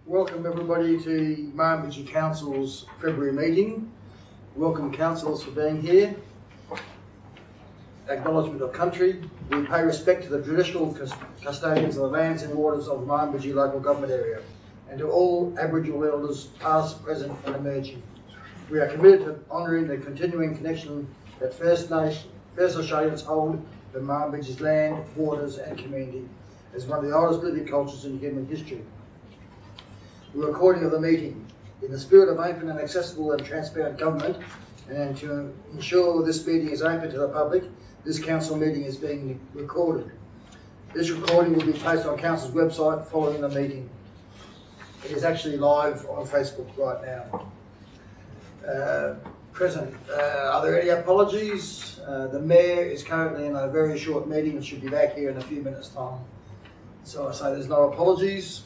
Welcome everybody to Murrumbidgee Council's February meeting. Welcome councillors for being here. Acknowledgement of country. We pay respect to the traditional custodians of the lands and waters of the Murrumbidgee local government area and to all Aboriginal elders past, present and emerging. We are committed to honouring the continuing connection that First Australians hold to Murrumbidgee's land, waters and community as one of the oldest living cultures in human history. The recording of the meeting. In the spirit of open and accessible and transparent government, and to ensure this meeting is open to the public, this council meeting is being recorded. This recording will be placed on council's website following the meeting. It is actually live on Facebook right now. Are there any apologies? The Mayor is currently in a very short meeting and should be back here in a few minutes' time. So I say there's no apologies.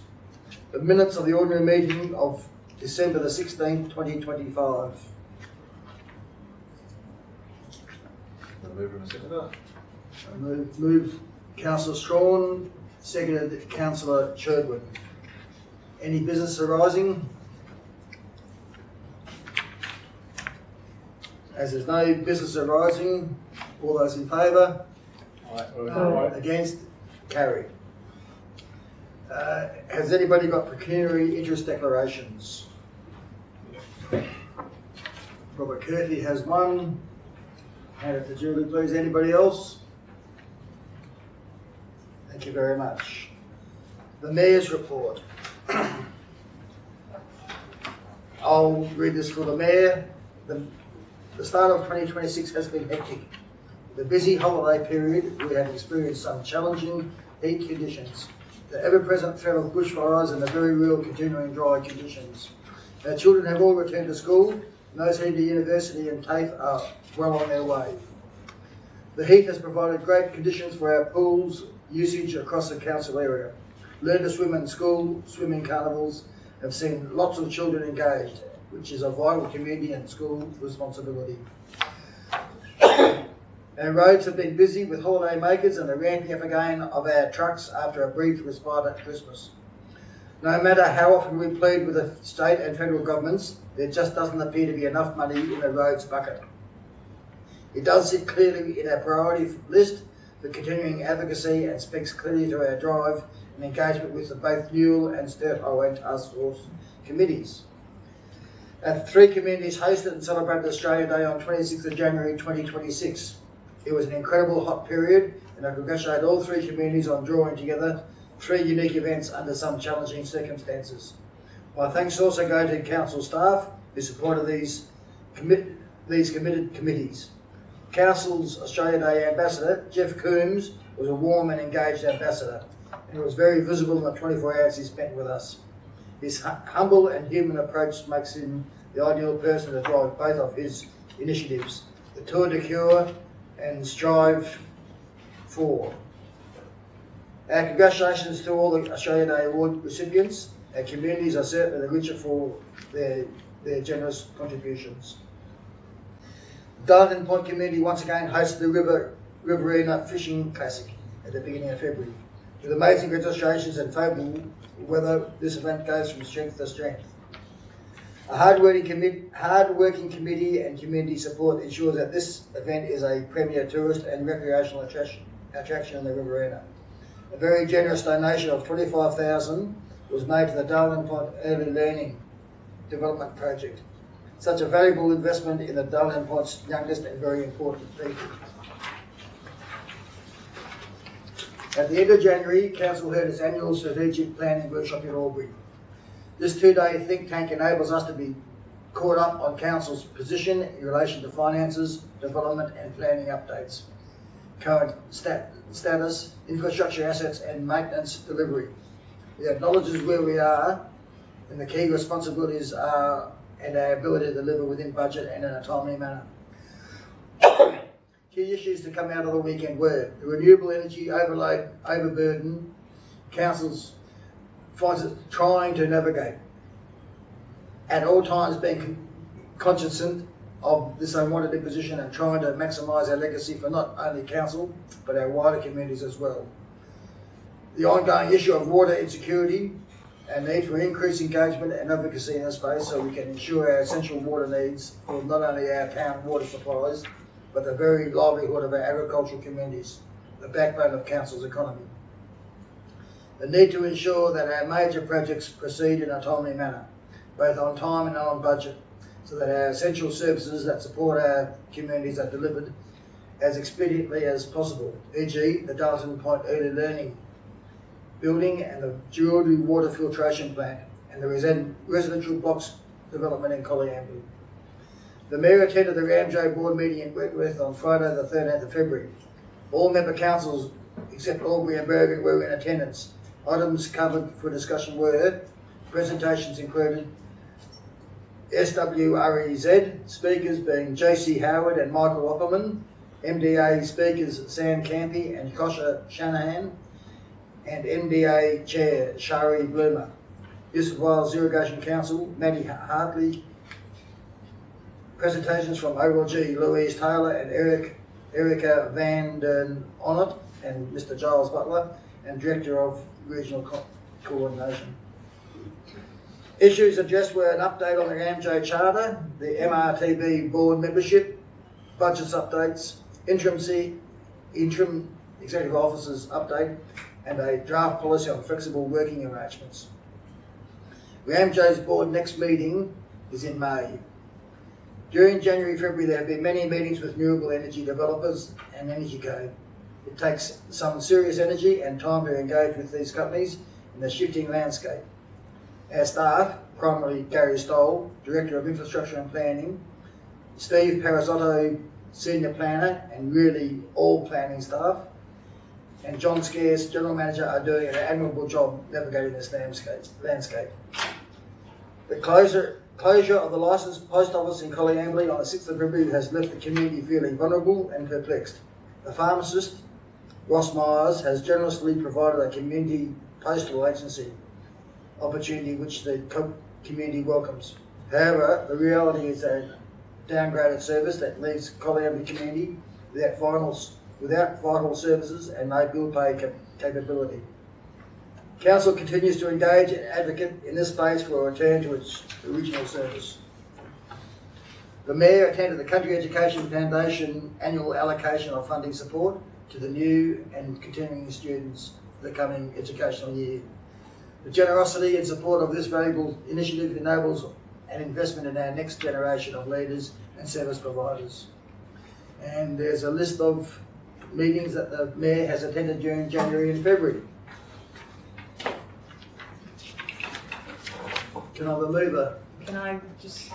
The minutes of the ordinary meeting of December the 16th, 2025. Move Councillor Strawn, seconded Councillor Cherdwin. Any business arising? As there's no business arising, all those in favour? Aye. Against? Carried. Has anybody got pecuniary interest declarations? Robert Curthy has one. Hand it to Julie, please. Anybody else? Thank you very much. The Mayor's report. I'll read this for the Mayor. The start of 2026 has been hectic. The busy holiday period, we have experienced some challenging heat conditions, the ever-present threat of bushfires and the very real continuing dry conditions. Our children have all returned to school, and those heading to university and TAFE are well on their way. The heat has provided great conditions for our pools usage across the council area. Learn to swim in school, swimming carnivals have seen lots of children engaged, which is a vital community and school responsibility. Our roads have been busy with holiday makers and the ramping up again of our trucks after a brief respite at Christmas. No matter how often we plead with the state and federal governments, there just doesn't appear to be enough money in the roads bucket. It does sit clearly in our priority list for continuing advocacy and speaks clearly to our drive and engagement with the both Newell and Sturt Highway Task Force committees. Our three communities hosted and celebrated Australia Day on 26th of January 2026. It was an incredible hot period, and I congratulate all three communities on drawing together three unique events under some challenging circumstances. My thanks also go to council staff who supported these committed committees. Council's Australia Day ambassador, Jeff Coombs, was a warm and engaged ambassador, and it was very visible in the 24 hours he spent with us. His humble and human approach makes him the ideal person to drive both of his initiatives, the Tour de Cure and Strive for. Our congratulations to all the Australia Day Award recipients. Our communities are certainly the richer for their generous contributions. Darling Point community once again hosted the Riverina Fishing Classic at the beginning of February. With amazing registrations and favourable weather, this event goes from strength to strength. A hard-working committee and community support ensures that this event is a premier tourist and recreational attraction in the Riverina. A very generous donation of $25,000 was made to the Darling Point Early Learning Development Project. Such a valuable investment in the Darling Point's youngest and very important people. At the end of January, Council held its annual strategic planning workshop in Albury. This two-day think tank enables us to be caught up on Council's position in relation to finances, development and planning updates, current status, infrastructure assets and maintenance delivery. It acknowledges where we are and the key responsibilities are and our ability to deliver within budget and in a timely manner. Key issues to come out of the weekend were the renewable energy overburden Council's finds it trying to navigate. At all times being cognizant of this unwanted imposition and trying to maximise our legacy for not only Council but our wider communities as well. The ongoing issue of water insecurity Our need for increased engagement and advocacy in this space so we can ensure our essential water needs for not only our town water supplies, but the very livelihood of our agricultural communities, the backbone of council's economy. The need to ensure that our major projects proceed in a timely manner, both on time and on budget, so that our essential services that support our communities are delivered as expediently as possible, e.g. the Darlington Point Early Learning Building and the Jewellery Water Filtration Plant and the residential blocks development in Colliambly. The Mayor attended the Ramsay Board meeting in Wentworth on Friday the 13th of February. All member councils except Albury and Bergen were in attendance. Items covered for discussion were presentations included SWREZ, speakers being JC Howard and Michael Opperman, MDA speakers Sam Campy and Kosha Shanahan, and MDA Chair Shari Bloomer. New South Wales Irrigation Council, Maddie Hartley. Presentations from OLG, Louise Taylor and Erica Van Den Onnet and Mr. Giles Butler, and Director of Regional Coordination. Issues addressed were an update on the Ramsay Charter, the MRTB board membership, budgets updates, interim executive officers update, and a draft policy on flexible working arrangements. Ramsay's board next meeting is in May. During January, February, there have been many meetings with renewable energy developers and Energy Code. It takes some serious energy and time to engage with these companies in the shifting landscape. Our staff, primarily Gary Stoll, Director of Infrastructure and Planning, Steve Parisotto, Senior Planner, and really all planning staff, and John Scarce, General Manager, are doing an admirable job navigating this landscape. The closure of the licensed post office in Colliambly on the 6th of February has left the community feeling vulnerable and perplexed. The pharmacist, Ross Myers, has generously provided a community postal agency opportunity which the community welcomes. However, the reality is a downgraded service that leaves Colliambly community without vital services and no bill pay capability. Council continues to engage and advocate in this space for a return to its original service. The Mayor attended the Country Education Foundation annual allocation of funding support to the new and continuing students for the coming educational year. The generosity and support of this valuable initiative enables an investment in our next generation of leaders and service providers. And there's a list of meetings that the Mayor has attended during January and February. Can I remove a... Can I just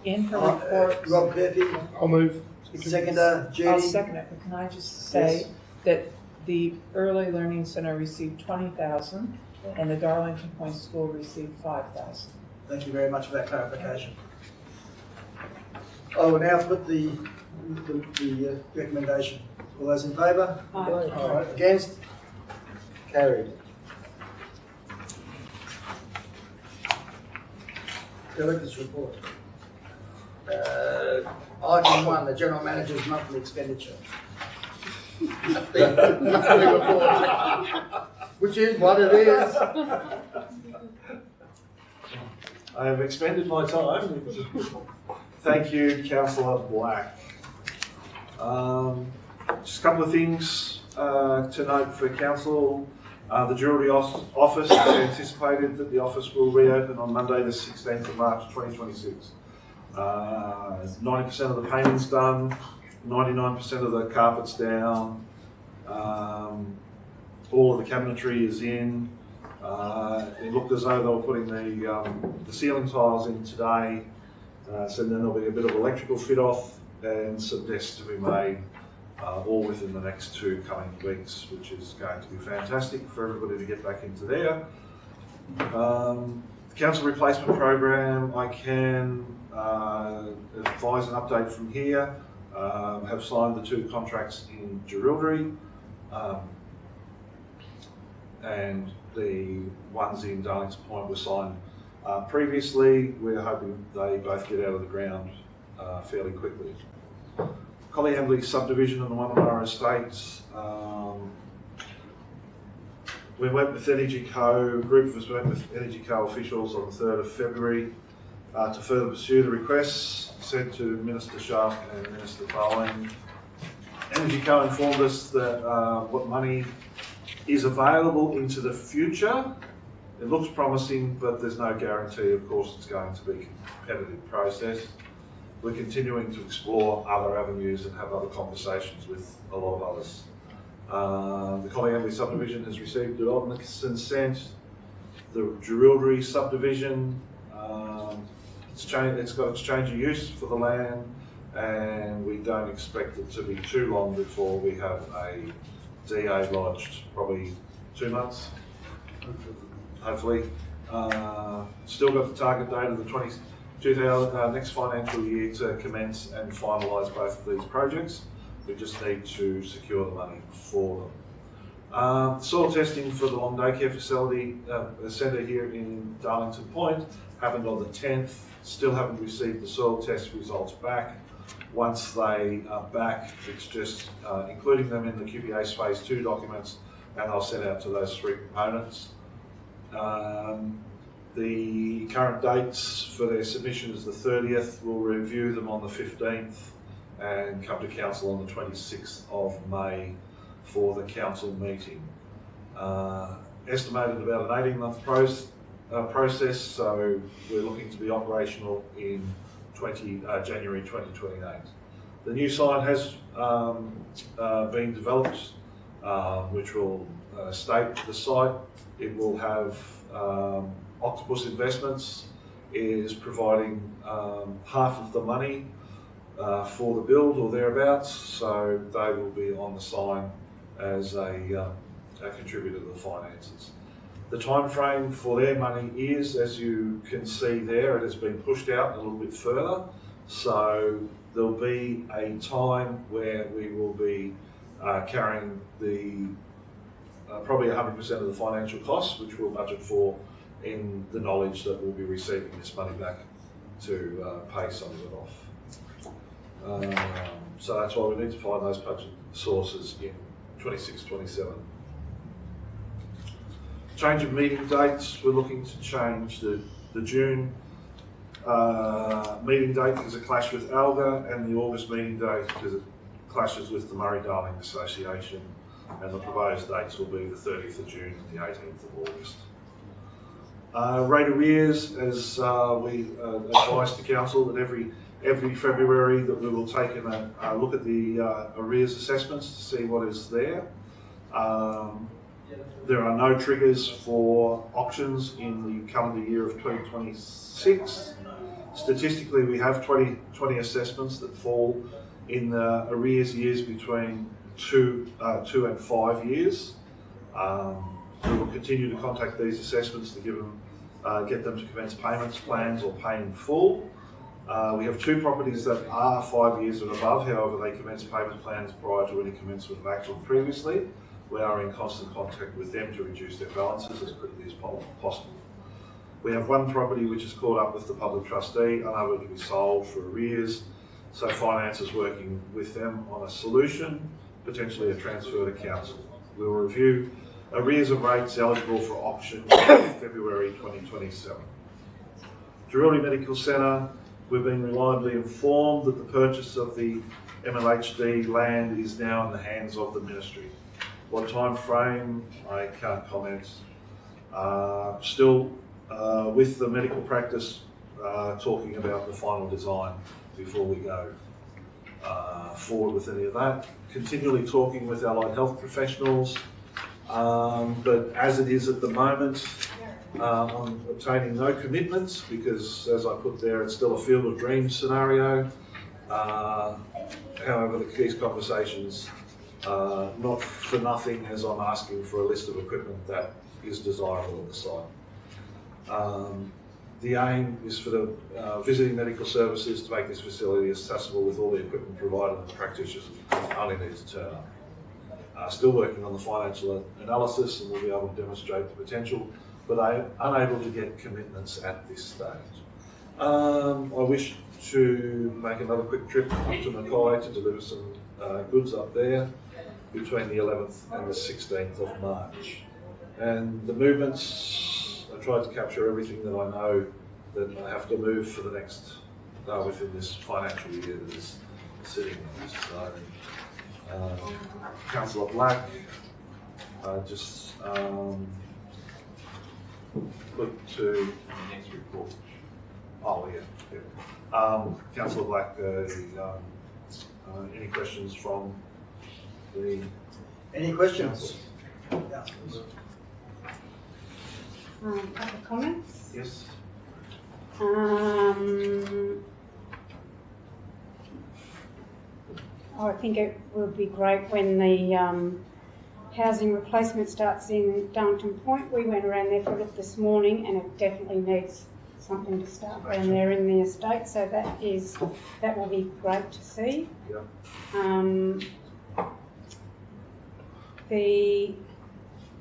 end her report? Rob Murphy. I'll move. Seconder, Judy. I'll second it, but can I just say that the Early Learning Centre received $20,000 and the Darlington Point School received $5,000. Thank you very much for that clarification. I will now put the recommendation. All those in favour? Aye. Against? Carried. Director's report. Item 1, the General Manager's monthly expenditure. Monthly report. Which is what it is. I have expended my time. Thank you, Councillor Black. Just a couple of things to note for Council. The Jewellery Office is anticipated that the office will reopen on Monday the 16th of March 2026. 90% of the painting's done, 99% of the carpet's down, all of the cabinetry is in. It looked as though they were putting the ceiling tiles in today, so then there'll be a bit of electrical fit off and some desks to be made, all within the next 2 coming weeks, which is going to be fantastic for everybody to get back into there. Council replacement program, I can advise an update from here. Have signed the 2 contracts in Jerilderie, and the ones in Darlington Point were signed previously. We're hoping they both get out of the ground fairly quickly. Colliambly subdivision on the Wunnamarra estates. We went with Energy Co, a group of us went with Energy Co officials on the 3rd of February to further pursue the requests sent to Minister Sharp and Minister Bowen. Energy Co informed us that what money is available into the future. It looks promising, but there's no guarantee. Of course, it's going to be a competitive process. We're continuing to explore other avenues and have other conversations with a lot of others. The Colliamby subdivision has received development consent. The Jerilderie subdivision, it's got its change of use for the land, and we don't expect it to be too long before we have a DA lodged, probably 2 months, hopefully. Still got the target date of the next financial year to commence and finalise both of these projects. We just need to secure the money for them. Soil testing for the long daycare facility centre here in Darlington Point happened on the 10th. Still haven't received the soil test results back. Once they are back, it's just including them in the QPA's Phase 2 documents, and I'll send out to those 3 components. The current dates for their submission is the 30th. We'll review them on the 15th and come to council on the 26th of May for the council meeting. Estimated about an 18-month process, so we're looking to be operational in January 2028. The new sign has been developed, which will state the site. It will have Octopus Investments is providing half of the money for the build or thereabouts, so they will be on the sign as a contributor to the finances. The time frame for their money is, as you can see there, it has been pushed out a little bit further, so there'll be a time where we will be carrying the probably 100% of the financial costs, which we'll budget for, in the knowledge that we'll be receiving this money back to pay some of it off. So that's why we need to find those budget sources in 26, 27. Change of meeting dates. We're looking to change the June meeting date because it clashes with ALGA, and the August meeting date because it clashes with the Murray-Darling Association, and the proposed dates will be the 30th of June and the 18th of August. Rate arrears, as we advised to council, that every February that we will take a look at the arrears assessments to see what is there. There are no triggers for auctions in the calendar year of 2026. Statistically, we have 20 assessments that fall in the arrears years between 2 and 5 years. We will continue to contact these assessments to get them to commence payments plans or pay in full. We have 2 properties that are 5 years and above, however they commence payment plans prior to any commencement of action previously. We are in constant contact with them to reduce their balances as quickly as possible. We have 1 property which is caught up with the public trustee, unable to be sold for arrears, so finance is working with them on a solution, potentially a transfer to council. We will review arrears of rates eligible for auction in February 2027. Jerilderie Medical Centre, we've been reliably informed that the purchase of the MLHD land is now in the hands of the ministry. What time frame, I can't comment. Still with the medical practice talking about the final design before we go forward with any of that. Continually talking with allied health professionals, but as it is at the moment, I'm obtaining no commitments because, as I put there, it's still a field of dreams scenario. However, these conversations, not for nothing, as I'm asking for a list of equipment that is desirable at the site. The aim is for the visiting medical services to make this facility accessible with all the equipment provided, and the practitioners only need to turn up. Still working on the financial analysis, and we'll be able to demonstrate the potential, but I'm unable to get commitments at this stage. I wish to make another quick trip up to Mackay to deliver some goods up there between the 11th and the 16th of March. And the movements, I tried to capture everything that I know that I have to move for the next, within this financial year that is sitting on this. So, Councillor Black, just look to the next report. Oh yeah. Councillor Black, any questions from the Any questions? Other comments? Yes. I think it would be great when the housing replacement starts in Darlington Point. We went around there for a look this morning, and it definitely needs something to start around there in the estate. So that will be great to see. Yeah. The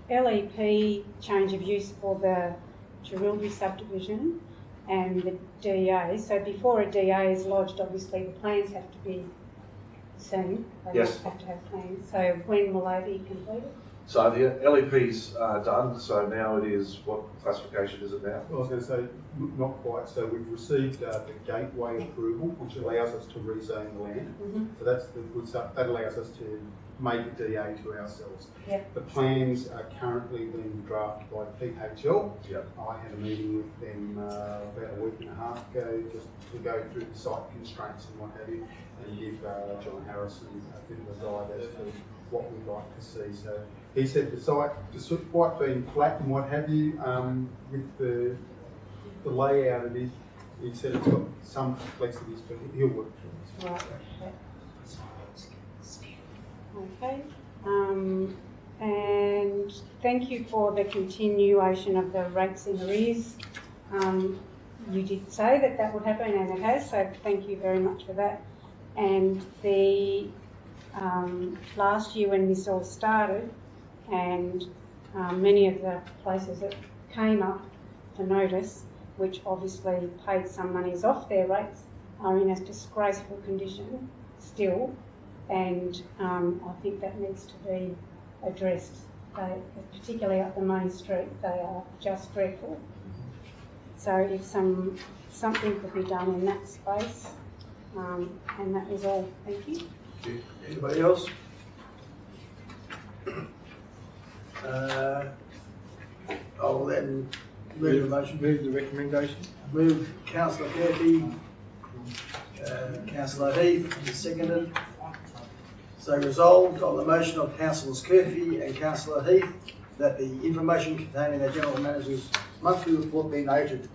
LEP change of use for the Murrumbidgee subdivision and the DA. So before a DA is lodged, obviously the plans have to be seen. They Yes. have to have plans. So when will they be completed? So the LEP's done, so now it is, what classification is it now? I was going to say, not quite. So we've received the gateway approval, which allows us to rezone the land. Mm-hmm. So that's the good stuff. That allows us to make a DA to ourselves. Yep. The plans are currently being drafted by PHL. Yep. I had a meeting with them about a week and a half ago just to go through the site constraints and what have you, and give John Harrison a bit of a guide as to what we'd like to see. So he said the site, despite being flat and what have you, with the layout it is, he said it's got some complexities, but he'll work through it. Right. Okay. And thank you for the continuation of the rates in arrears. You did say that would happen, and it has, so thank you very much for that. And the last year when this all started, and many of the places that came up for notice, which obviously paid some monies off their rates, are in a disgraceful condition still, and I think that needs to be addressed. Particularly up the main street, they are just dreadful. So if something could be done in that space, and that was all. Thank you. Anybody else? I'll then move the motion. Move the recommendation. Move Councillor Murphy, Councillor Heath, seconded. So resolved on the motion of Councillors Murphy and Councillor Heath that the information contained in the General Manager's monthly report be noted.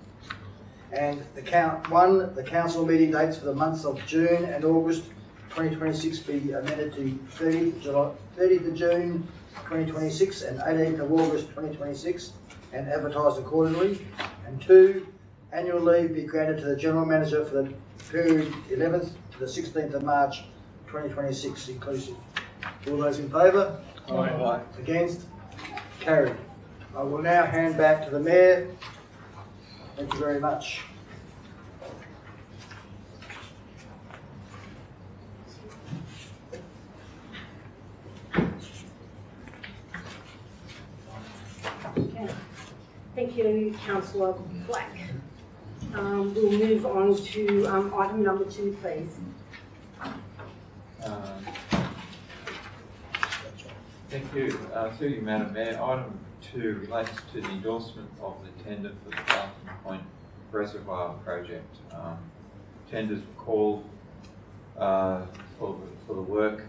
And the council meeting dates for the months of June and August 2026 be amended to 30th of June 2026 and 18th of August 2026 and advertised accordingly. And 2, annual leave be granted to the General Manager for the period 11th to the 16th of March 2026 inclusive. All those in favour? Aye. Against? Carried. I will now hand back to the Mayor. Thank you very much. Okay. Thank you, Councillor Black. We'll move on to item number 2, please. Thank you. Through you, Madam Mayor, item 2 relates to the endorsement of the tender for the Darlington Point Reservoir project. Tenders were called for the work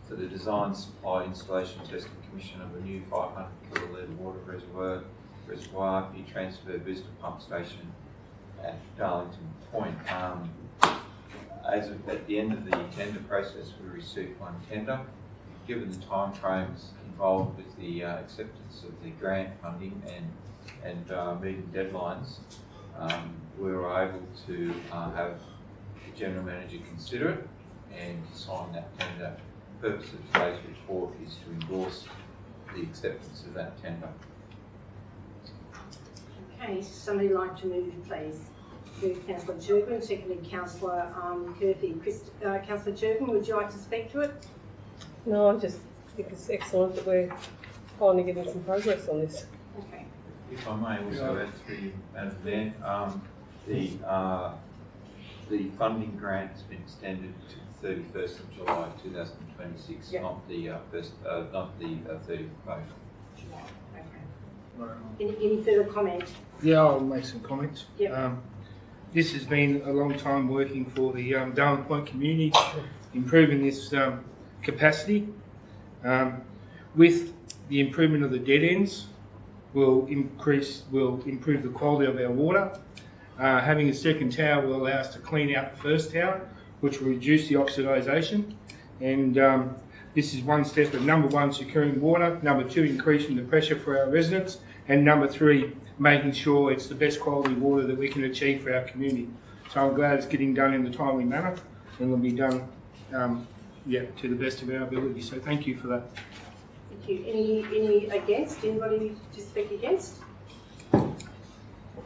for the design, supply, installation, test and commission of a new 500 kilolitre water reservoir be transfer booster pump station at Darlington Point. At the end of the tender process, we received one tender. Given the time frames involved with the acceptance of the grant funding and meeting deadlines, we were able to have the General Manager consider it and sign that tender. The purpose of today's report is to endorse the acceptance of that tender. Okay, somebody like to move, please? Move Councillor Churban, seconded Councillor Murphy. Councillor Churban, would you like to speak to it? No, I'm just think it's excellent that we're finally getting some progress on this. Okay. If I may also add through you, Madam Mayor, the funding grant has been extended to the 31st of July 2026, Yep. not the 30th of April. Okay. Any further comment? Yeah, I'll make some comments. Yep. This has been a long time working for the Darwin Point community, improving this capacity. With the improvement of the dead ends, will improve the quality of our water. Having a second tower will allow us to clean out the first tower, which will reduce the oxidisation. And this is one step of number one, securing water, number two, increasing the pressure for our residents, and number three, making sure it's the best quality water that we can achieve for our community. So I'm glad it's getting done in a timely manner, and will be done to the best of our ability. So thank you for that. Thank you. Any against? Anybody to speak against?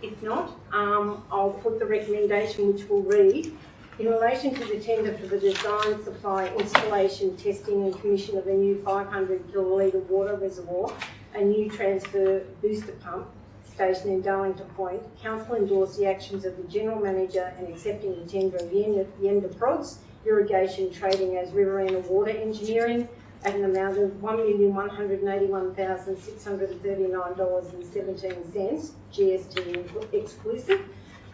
If not, I'll put the recommendation, which will read: in relation to the tender for the design, supply, installation, testing and commission of a new 500 kilolitre water reservoir, a new transfer booster pump station in Darlington Point, Council endorse the actions of the General Manager in accepting the tender of Yenda Prods Irrigation Trading as Riverina Water Engineering at an amount of $1,181,639.17, GST exclusive,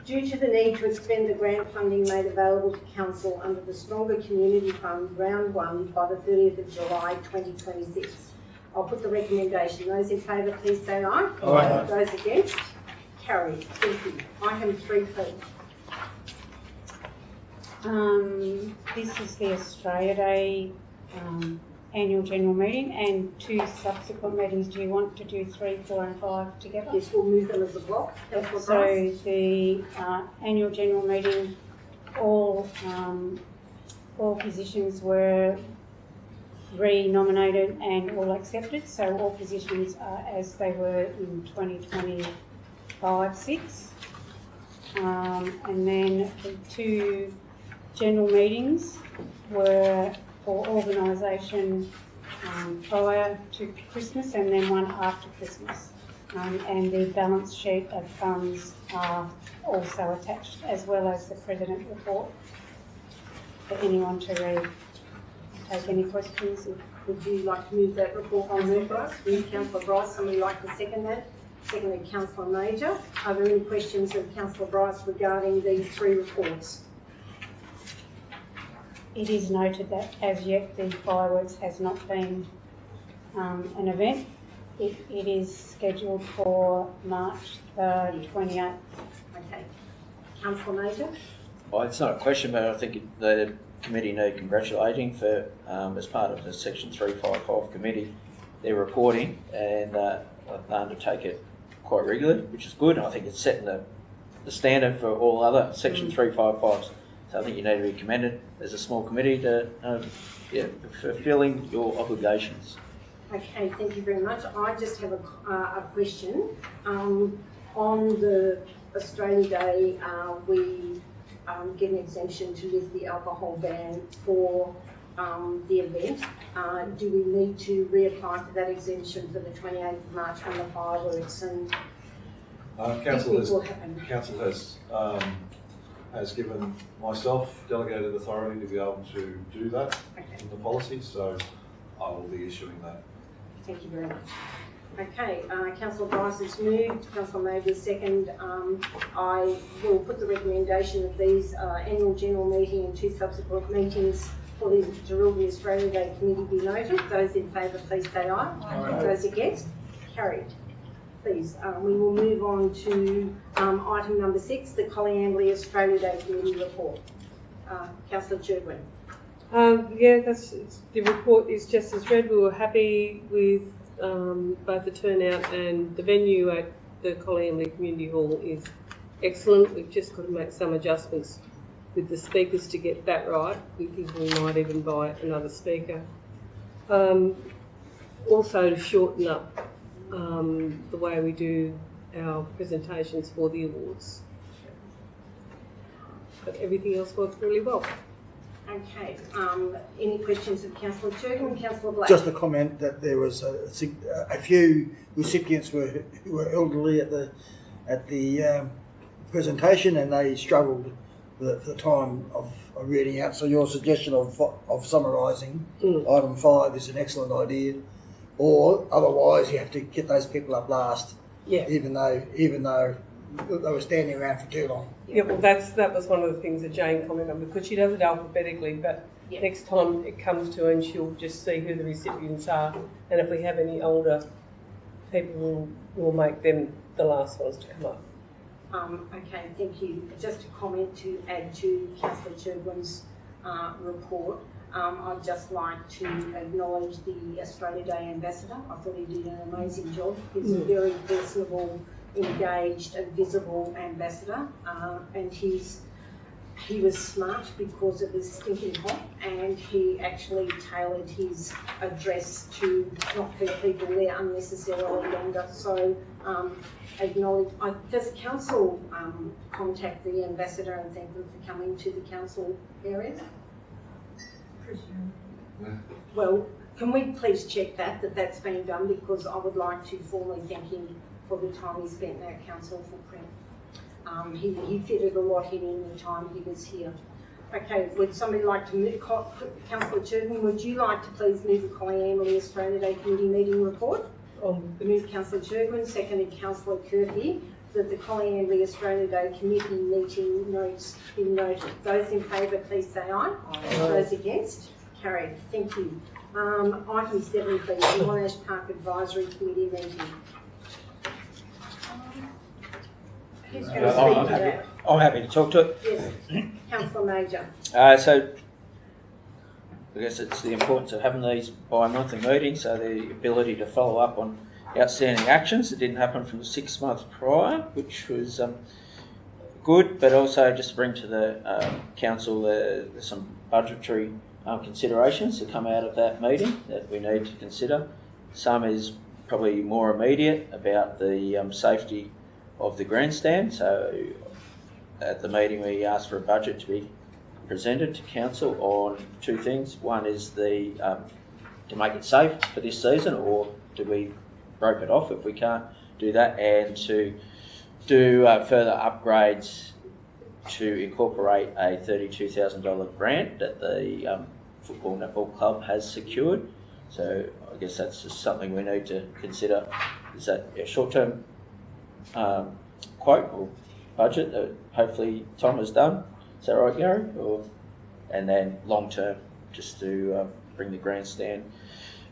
due to the need to expend the grant funding made available to Council under the Stronger Community Fund Round 1 by the 30th of July 2026. I'll put the recommendation. Those in favour, please say aye. Aye. Those against? Carried. Thank you. Item 3, please. This is the Australia Day annual general meeting and 2 subsequent meetings. Do you want to do 3, 4 and 5 together? Yes, we'll move them as a block. So the annual general meeting, all positions were re-nominated and all accepted. So all positions are as they were in 2025-6. And then the 2 general meetings were for organisation prior to Christmas and then one after Christmas. And the balance sheet of funds are also attached, as well as the President report for anyone to read. Take any questions? Would you like to move that report on there for us? Move Councillor Bryce. Somebody like to second that? Seconded Councillor Major. Are there any questions of Councillor Bryce regarding these 3 reports? It is noted that as yet the fireworks has not been an event. It is scheduled for March the 28th. Okay. Councillor Major? Well, it's not a question, but I think the committee need congratulating for, as part of the Section 355 committee, their reporting, and they undertake it quite regularly, which is good. I think it's setting the standard for all other Section 355s. So I think you need to be commended as a small committee to fulfilling your obligations. Okay, thank you very much. I just have a question. On the Australia Day, we get an exemption to lift the alcohol ban for the event. Do we need to reapply for that exemption for the 28th of March when the fireworks and Council happen? has given myself delegated authority to be able to do that in the policy, so I will be issuing that. Thank you very much. Okay, Councillor Bryce has moved, Councillor Major second. I will put the recommendation of these annual general meeting and 2 subsequent meetings for the Jerilderie Australia Day Committee be noted. Those in favour, please say aye. Aye. Those against? Carried. Please, we will move on to item number 6, the Colliambly Australia Day Committee report. Councillor Churdwin. The report is just as read. We were happy with both the turnout, and the venue at the Colliambly Community Hall is excellent. We've just got to make some adjustments with the speakers to get that right. We think we might even buy another speaker. Also to shorten up the way we do our presentations for the awards. But everything else works really well. Okay, any questions of Councillor Turgan? Councillor Black? Just a comment that there was a few recipients who were elderly at the presentation, and they struggled for the time of reading out. So your suggestion of summarising item 5 is an excellent idea. Or otherwise, you have to get those people up last, even though they were standing around for too long. Yeah, well, that was one of the things that Jane commented on, because she does it alphabetically, but next time it comes to her, and she'll just see who the recipients are, and if we have any older people, we'll make them the last ones to come up. Okay, thank you. Just a comment to add to Councillor Churgwin's report. I'd just like to acknowledge the Australia Day Ambassador. I thought he did an amazing job. He's a very personable, engaged and visible ambassador, and he was smart because it was stinking hot, and he actually tailored his address to not keep people there unnecessarily longer. So acknowledge. Does council contact the ambassador and thank them for coming to the council areas? Well, can we please check that's been done, because I would like to formally thank him for the time he spent in our council footprint. He fitted a lot in the time he was here. Okay, would somebody like to move? Councillor Churgan, would you like to please move the Colleen Emily Australia Day Committee meeting report? Move Councillor Churgan, seconded Councillor Kirby, that the Colleen Emily Australia Day Committee meeting notes be noted. Those in favour, please say aye. Aye. Those against? Carried. Thank you. Item 7, please, the Monash Park Advisory Committee meeting. Who's going to speak to that? I'm happy to talk to it. Yes, Councillor Major. So I guess it's the importance of having these bi-monthly meetings, so the ability to follow up on outstanding actions that didn't happen from the 6 months prior, which was good, but also just to bring to the council some budgetary considerations to come out of that meeting that we need to consider. Some is probably more immediate about the safety of the grandstand. So at the meeting we asked for a budget to be presented to council on 2 things. One is to make it safe for this season, or do we rope it off if we can't do that, and to do further upgrades to incorporate a $32,000 grant that the Football Netball Club has secured. So I guess that's just something we need to consider. Is that a short-term quote or budget that hopefully Tom has done? Is that right, Gary? And then long-term, just to bring the grandstand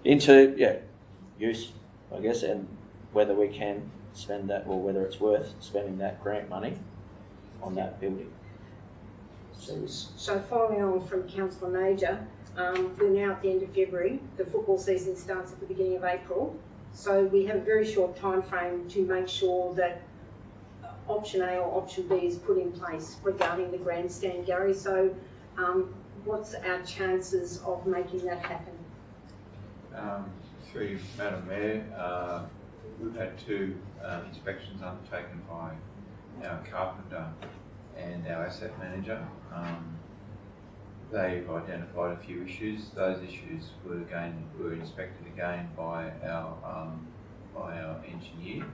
into use, I guess, and whether we can spend that, or whether it's worth spending that grant money on that building. So following on from Councillor Major, we're now at the end of February. The football season starts at the beginning of April. So we have a very short time frame to make sure that option A or option B is put in place regarding the grandstand, Gary. So what's our chances of making that happen? Through Madam Mayor, we've had 2 inspections undertaken by our carpenter and our asset manager. They've identified a few issues. Those issues were inspected again by our engineer,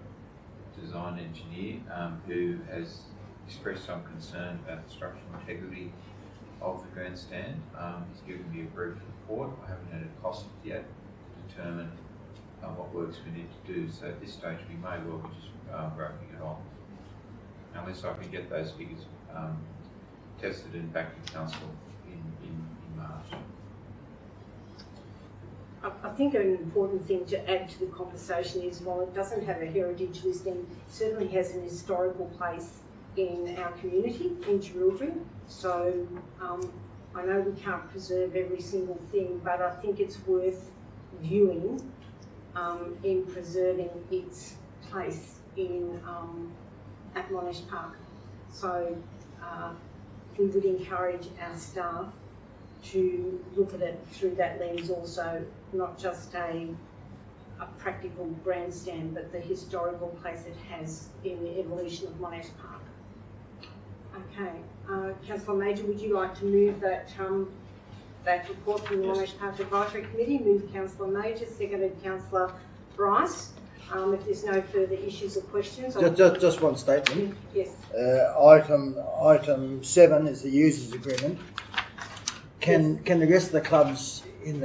design engineer, who has expressed some concern about the structural integrity of the grandstand. He's given me a brief report. I haven't had it costed yet to determine what works we need to do. So at this stage we may well be just wrapping it off, unless I can get those figures tested and back to council in March. I think an important thing to add to the conversation is, while it doesn't have a heritage listing, it certainly has an historical place in our community, in Murrumbidgee. So I know we can't preserve every single thing, but I think it's worth viewing in preserving its place in at Monash Park. So we would encourage our staff to look at it through that lens also, not just a practical grandstand, but the historical place it has in the evolution of Monash Park. Okay, Councillor Major, would you like to move that that report from the Monash Park Advisory Committee. Moved Councillor Major, seconded Councillor Bryce. If there's no further issues or questions, Just one statement. yes. Item 7 is the users agreement. Can the rest of the clubs in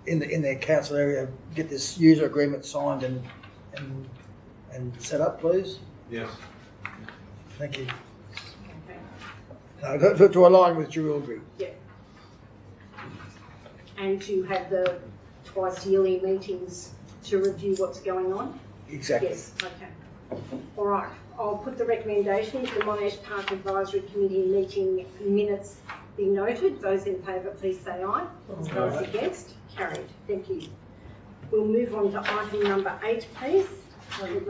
their council area get this user agreement signed and set up, please? Yes. Thank you. Okay. To align with Jewellery. Yeah. And to have the twice yearly meetings to review what's going on? Exactly. Yes, okay. All right, I'll put the recommendation of the Monash Park Advisory Committee meeting minutes be noted. Those in favour, please say aye. Those against, carried. Thank you. We'll move on to item number 8, please. Would you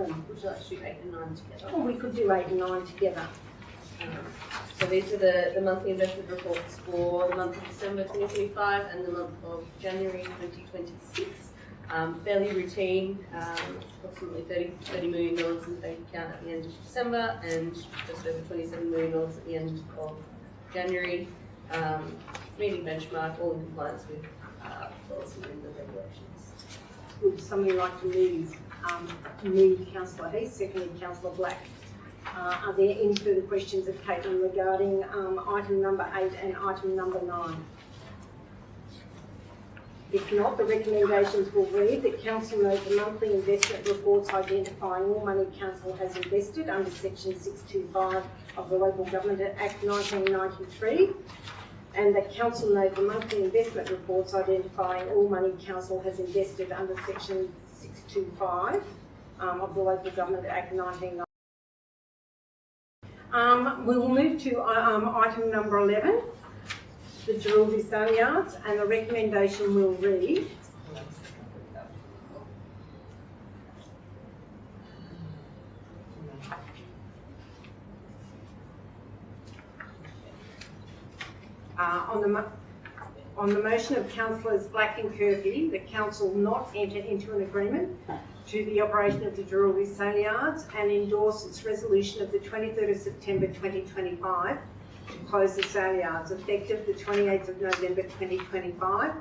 like to do 8 and 9 together? Oh, we could do 8 and 9 together. So these are the monthly investment reports for the month of December 2025 and the month of January 2026. Fairly routine, approximately $30 million in the bank account at the end of December and just over $27 million at the end of January. Meeting benchmark, all in compliance with policy and the regulations. Would somebody like to move Councillor Heath, seconded Councillor Black? Are there any further questions of Caitlin regarding item number 8 and item number 9? If not, the recommendations will read that Council note the monthly investment reports identifying all money Council has invested under Section 625 of the Local Government Act 1993, and that Council note the monthly investment reports identifying all money Council has invested under Section 625 of the Local Government Act 1993. We will move to item number 11. The Jewellery Sale Yards, and the recommendation will read on the motion of Councillors Black and Kirby, the Council not enter into an agreement to the operation of the Jewellery Sale Yards and endorse its resolution of the 23rd of September 2025 to close the sale yards effective the 28th of November 2025,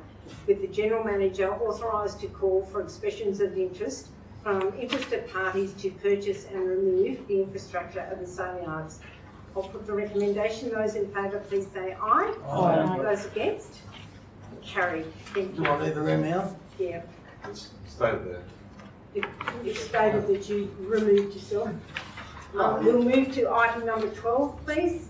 with the General Manager authorised to call for expressions of interest from interested parties to purchase and remove the infrastructure of the sale yards. I'll put the recommendation. Those in favour, please say aye. Aye. Those against? Carried. Thank you. Do I leave the room now? Yeah. It's stated there. It's stated that you removed yourself. We'll move to item number 12, please,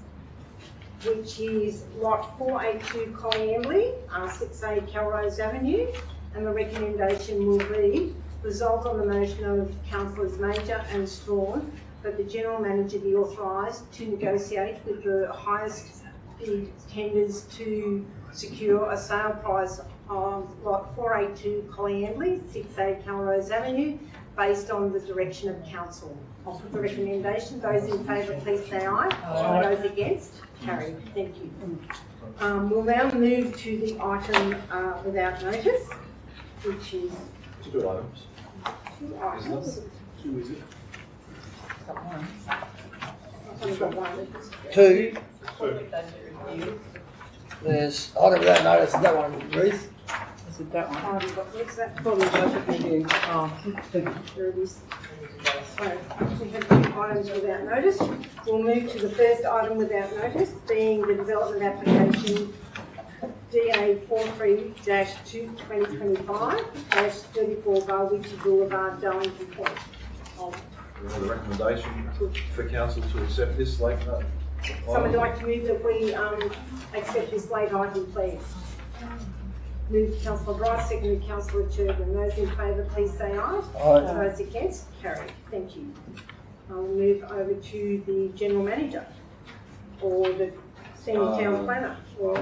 which is lot 482 Colliamley, 6A Calrose Avenue, and the recommendation will read, resolved on the motion of Councillors Major and Strawn that the General Manager be authorised to negotiate with the highest bid tenders to secure a sale price of lot 482 Colliamley, 6A Calrose Avenue, based on the direction of Council. I'll put the recommendation. Those in favour, please say aye. Aye. Those against? Carried. Thank you. We'll now move to the item without notice, which is 2 items. 2 items. 2 is it? I've only got 1. 2. Corporate budget review. There's item without notice, and that one, Ruth. Is it that one? What's that? Corporate budget review. Oh, There it is. So, we have 2 items without notice. We'll move to the first item without notice, being the development application DA 43-2025-34 Murrumbidgee Boulevard, Darlington Point. We have a recommendation for council to accept this late note. Someone would like to move that we accept this late item, please. Moved Councillor Bryce, seconded Councillor Churban. Those in favour, please say aye. Aye. Those against, carried. Thank you. I'll move over to the General Manager or the Senior Town Planner. Who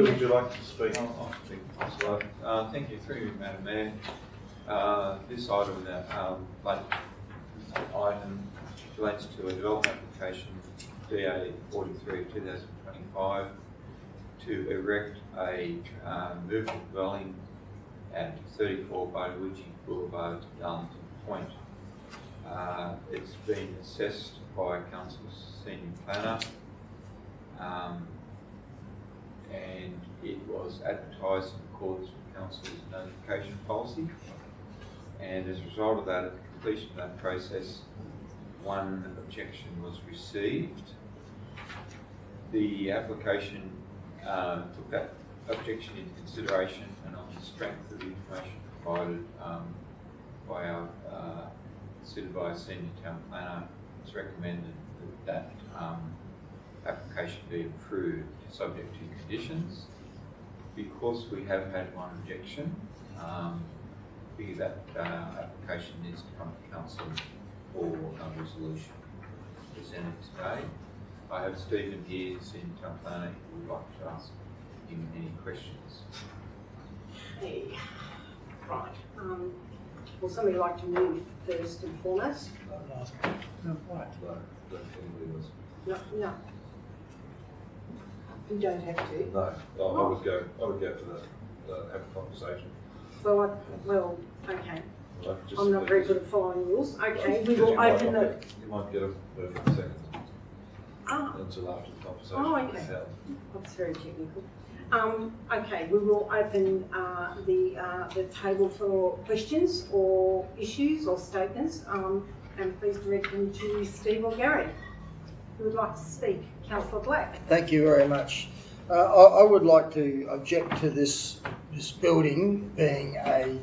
would you like to speak? I'll speak, Councillor. Thank you. Through you, Madam Mayor. This item, item relates to a development application DA 43/2025 to erect a movable dwelling at 34 Murrumbidgee Boulevard, Darlington Point. It's been assessed by Council's Senior Planner, and it was advertised in accordance with Council's notification policy. And as a result of that, at the completion of that process, one objection was received. The application took that objection into consideration, and on the strength of the information provided by our considered by a senior town planner, it's recommended that application be approved subject to conditions. Because we have had one objection, that application needs to come to council for a resolution presented today. I have Stephen here, senior town planner, who would like to ask him any questions. Hey. Right. Will somebody like to move first and foremost? No, what? No, no. You don't have to. No, I would go for the have a conversation. Well, okay. Right, I'm not very good at following rules. Okay, we will open the. You might get a perfect second until after the conversation. Oh, okay. That's very technical. Okay, we will open the table for questions or issues or statements, and please direct them to Steve or Gary. Who would like to speak? Councillor Black. Thank you very much. I would like to object to this building being a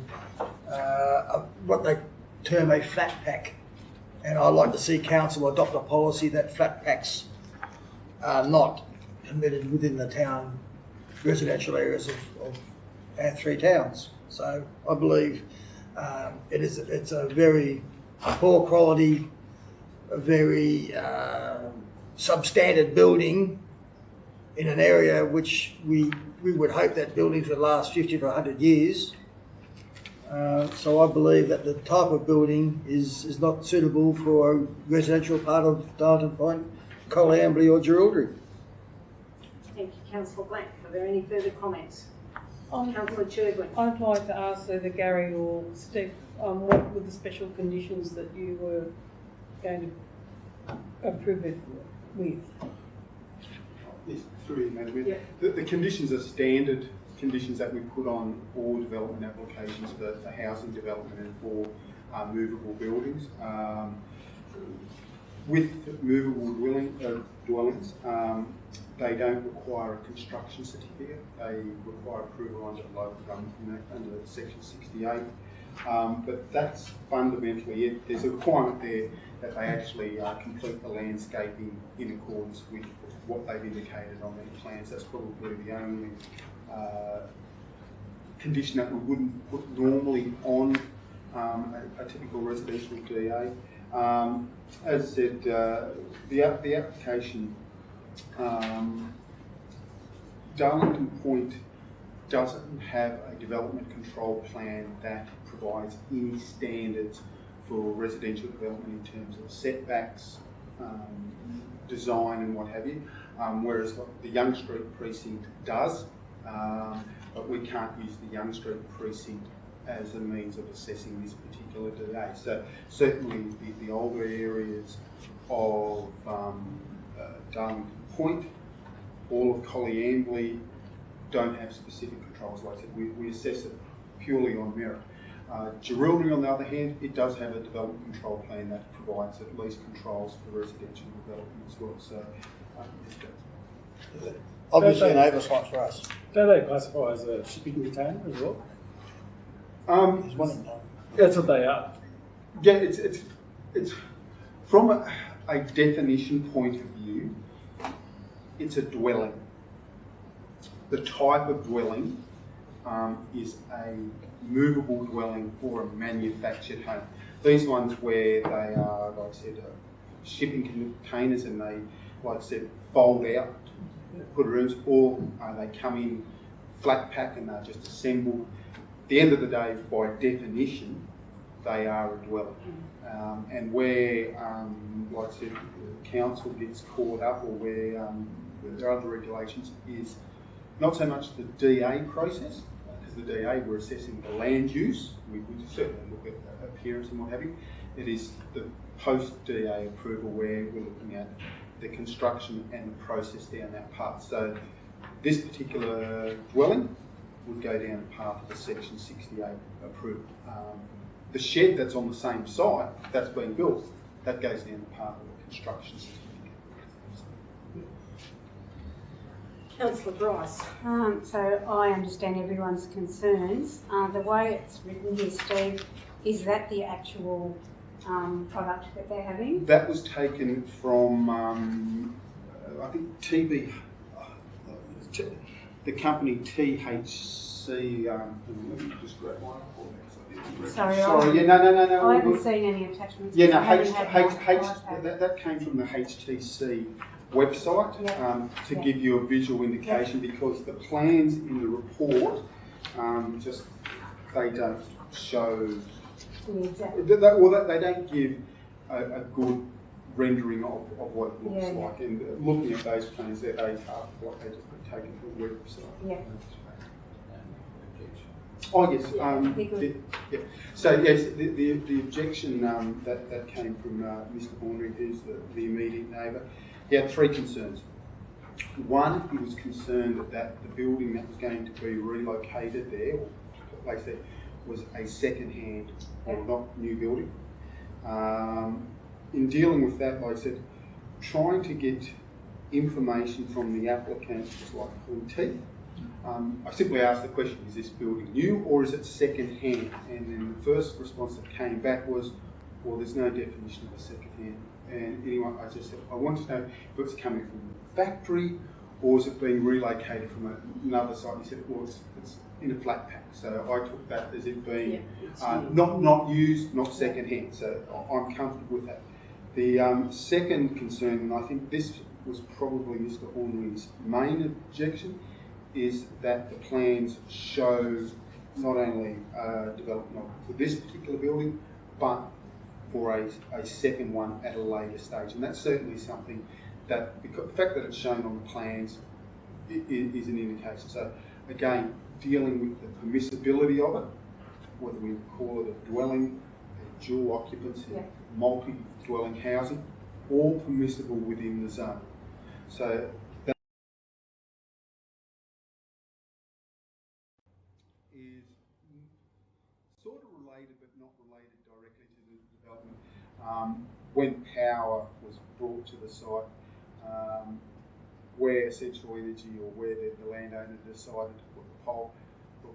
what they term a flat pack, and I'd like to see council adopt a policy that flat packs are not permitted within the town residential areas of our three towns. So I believe it's a very poor quality, a very substandard building in an area which we would hope that buildings would last 50 to 100 years. So I believe that the type of building is not suitable for a residential part of Darlington Point, Coleambally or Jerilderie. Thank you, Councillor Black. Are there any further comments? Councillor Churgwin. I'd like to ask either Gary or Steve, what were the special conditions that you were going to approve it with? Yes, through you, Madam Mayor. Yeah. The conditions are standard conditions that we put on all development applications for housing development and for movable buildings. With movable dwellings, they don't require a construction certificate. They require approval under local government under section 68. But that's fundamentally it. There's a requirement there that they actually complete the landscaping in accordance with what they've indicated on their plans. That's probably the only condition that we wouldn't put normally on a typical residential DA. As I said, the application, Darlington Point doesn't have a development control plan that provides any standards for residential development in terms of setbacks, design and what have you, whereas the Young Street precinct does, but we can't use the Young Street precinct as a means of assessing this particular DA. So certainly the older areas of Darlington Point, all of Coleambally don't have specific controls. Like I said, we assess it purely on merit. Jerilderie, on the other hand, it does have a development control plan that provides at least controls for residential development as well. So obviously an oversight for us. Do they classify as a shipping container as well? There's one in town. That's what they are. Yeah, it's from a definition point of view, it's a dwelling. The type of dwelling is a movable dwelling or a manufactured home. These ones where they are, like I said, shipping containers and they, like I said, fold out, put rooms, or they come in flat pack and they're just assembled. At the end of the day, by definition, they are a dwelling. And where, like I said, the council gets caught up, or where there are other regulations, is not so much the DA process, because the DA, we're assessing the land use, we certainly look at appearance and what have you. It is the post-DA approval where we're looking at the construction and the process down that path. So This particular dwelling would go down the path of the Section 68 approval. The shed that's on the same site that's being built, that goes down the path of the construction certificate. Councillor Bryce. So I understand everyone's concerns. The way it's written here, Steve, is that the actual product that they're having? That was taken from, I think, the company THC. Let me just grab my report. Sorry, yeah, no. I haven't seen any attachments. Yeah, no, I haven't had one. that came from the HTC website to give you a visual indication because the plans in the report they don't show. Yeah, exactly. They don't give a good rendering of what it looks like. And looking at those plans, they are what they just taken from the website. Yeah. Oh yes. So yes, the objection that came from Mr. Hornery, who's the immediate neighbour, he had three concerns. One, he was concerned that the building that was going to be relocated there, or placed there, was a second-hand or not new building. In dealing with that, like I said, trying to get information from the applicant was like pulling teeth. I simply asked the question, is this building new or is it second-hand? And then the first response that came back was, well, there's no definition of a second-hand. And anyway, I just said, I want to know if it's coming from the factory or is it being relocated from another site? He said, well, it's in a flat pack. So I took that as it being not used, not second-hand. So I'm comfortable with that. The second concern, and I think this was probably Mr. Hornery's main objection, is that the plans show not only development for this particular building, but for a second one at a later stage. And that's certainly something that, because the fact that it's shown on the plans is an indication. So again, dealing with the permissibility of it, whether we call it a dwelling, a dual occupancy, multi-dwelling housing, all permissible within the zone. So that is sort of related but not related directly to the development. When power was brought to the site, where Central Energy or where the landowner decided to put the pole, they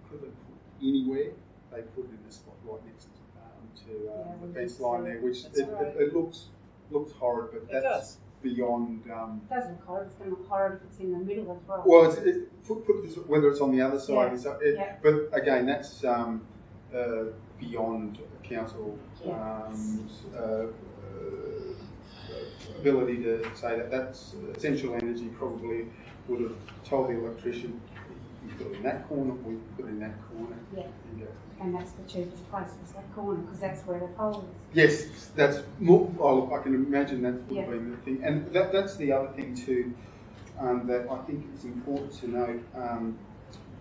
couldn't put anywhere. They put it in the spot right next to the fence line there, which it looks horrid, but that's beyond. It doesn't look horrid. It's going to look horrid if it's in the middle as well. Well, put this, whether it's on the other side, but again, that's beyond council ability to say that. That's Central Energy probably would have told the electrician, you put it in that corner, we put it in that corner. Yeah. And that's the cheapest place, is that corner, because that's where the pole is. Yes, that's more. Oh, I can imagine that would have been the thing, and that's the other thing too. That I think is important to note.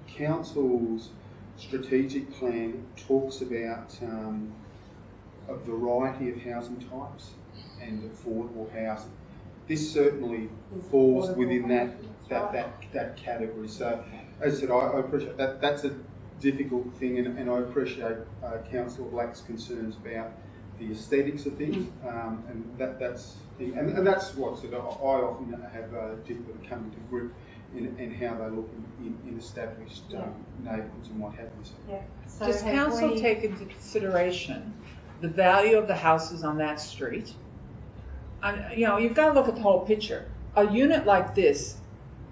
Council's strategic plan talks about a variety of housing types and affordable housing. This certainly falls within that category. So, as I said, I appreciate that. That's a difficult thing, and I appreciate Councillor Black's concerns about the aesthetics of things, and that's what I often have difficulty coming to grip in how they look in established neighbourhoods and what have you. Yeah. So does council take into consideration the value of the houses on that street? You've got to look at the whole picture. A unit like this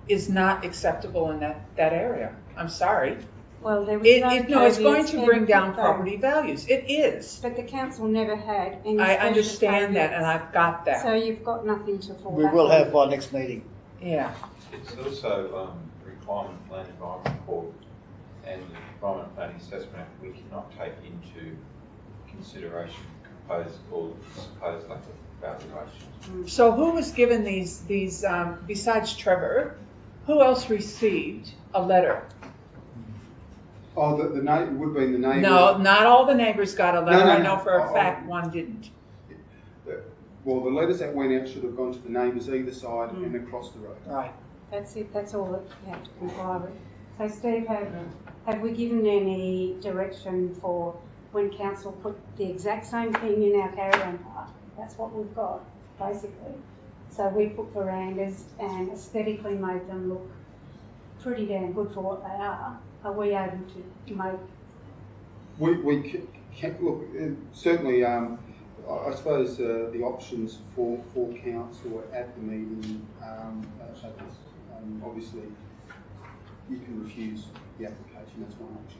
is not acceptable in that area. I'm sorry. Well, there was it's going to bring down property values. It is. But the council never had any. I understand that, and I've got that. So you've got nothing to fall We back will on. have by next meeting. Yeah. It's also requirement plan environment report and the environment planning assessment act. We cannot take into consideration proposed or supposed lack of valuation. So who was given these besides Trevor? Who else received a letter? Oh, the neighbour would be the neighbour. No, not all the neighbours got a letter. No, I know for a fact one didn't. Well, the letters that went out should have gone to the neighbours either side and across the road. Right. That's it. That's all that you have to comply with. So, Steve, have we given any direction for when council put the exact same thing in our caravan park? That's what we've got, basically. So we put verandas and aesthetically made them look pretty damn good for what they are. Are we able to make? We can look, certainly, I suppose the options for council at the meeting, obviously you can refuse the application, that's one option.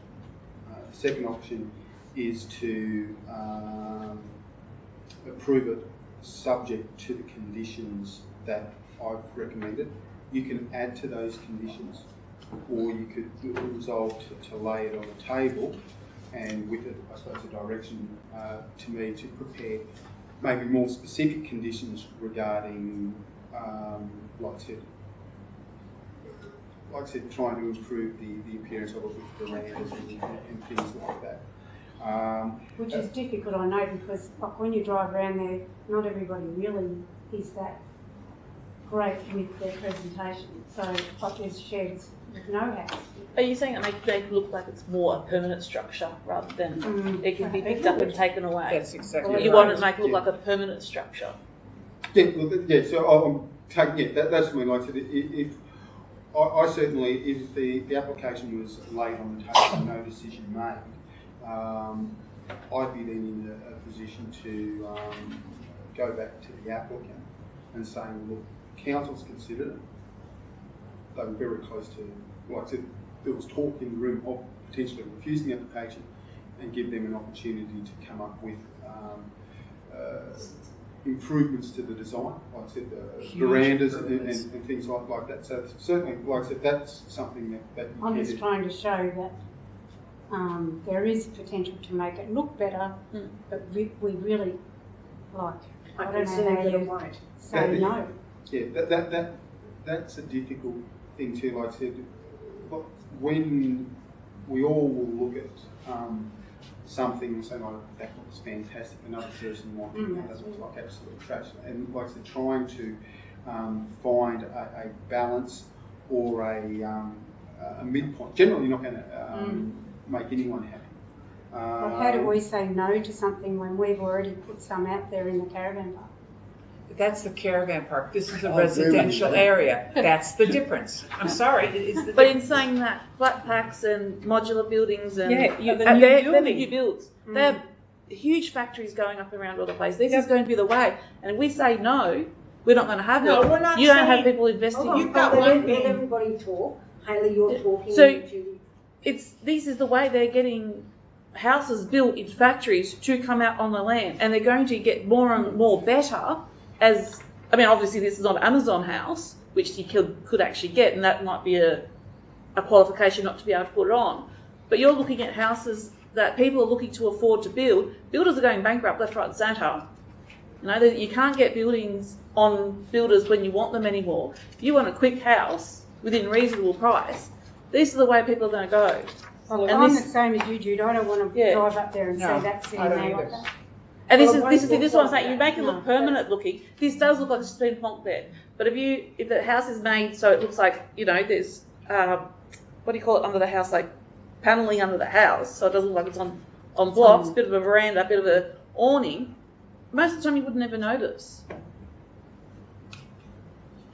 The second option is to approve it subject to the conditions that I've recommended. You can add to those conditions, or you could resolve to lay it on the table, and with it, I suppose, a direction to me to prepare maybe more specific conditions regarding, like I said, trying to improve the appearance of it with verandas and things like that. Which is difficult, I know, because like when you drive around there, not everybody really is that great with their presentation. So, like there's sheds with no house. Are you saying that make it look like it's more a permanent structure rather than it can be picked up and taken away? That's exactly right. You want it to make it look like a permanent structure. Yeah, yeah. So I'm taking that's what I said. If I certainly, if the application was laid on the table and no decision made, I'd be then in a position to go back to the applicant and saying, look, council's considered it. They were very close to, like I said, there was talk in the room of potentially refusing the application and give them an opportunity to come up with improvements to the design, like I said, verandas and things like that. So certainly, like I said, that's something that you I'm just trying to show that there is potential to make it look better, but we really, like, I don't know how you say no. Yeah, that's a difficult thing too. Like I said, when we all will look at something and say, like, that looks fantastic, another person might think that doesn't look like absolute trash. And like I said, trying to find a balance or a midpoint. Generally, you're not going to make anyone happy. Well, how do we say no to something when we've already put some out there in the caravan park? That's the caravan park. This is a residential area. That's the difference. I'm sorry. But in saying that, flat packs and modular buildings and they're the new builds. They have huge factories going up around all the place. This is going to be the way. And if we say no, we're not going to have it. We're not you don't have people investing. You've got one thing. Let everybody talk. Hayley, you're talking. So this is the way they're getting houses built in factories to come out on the land, and they're going to get more and more better. Obviously this is not an Amazon house, which you could actually get, and that might be a qualification not to be able to put it on. But you're looking at houses that people are looking to afford to build. Builders are going bankrupt left, right and centre. You can't get buildings on builders when you want them anymore. If you want a quick house within reasonable price, these are the way people are going to go. Well, I'm the same as you, Jude. I don't want to drive up there and see that sitting there like that. And this is what I'm saying. You make it look permanent looking. This does look like a spin plonk bed. But if the house is made so it looks like, there's what do you call it under the house, like panelling under the house, so it doesn't look like it's on blocks, bit of a veranda, bit of a awning. Most of the time you wouldn't ever notice.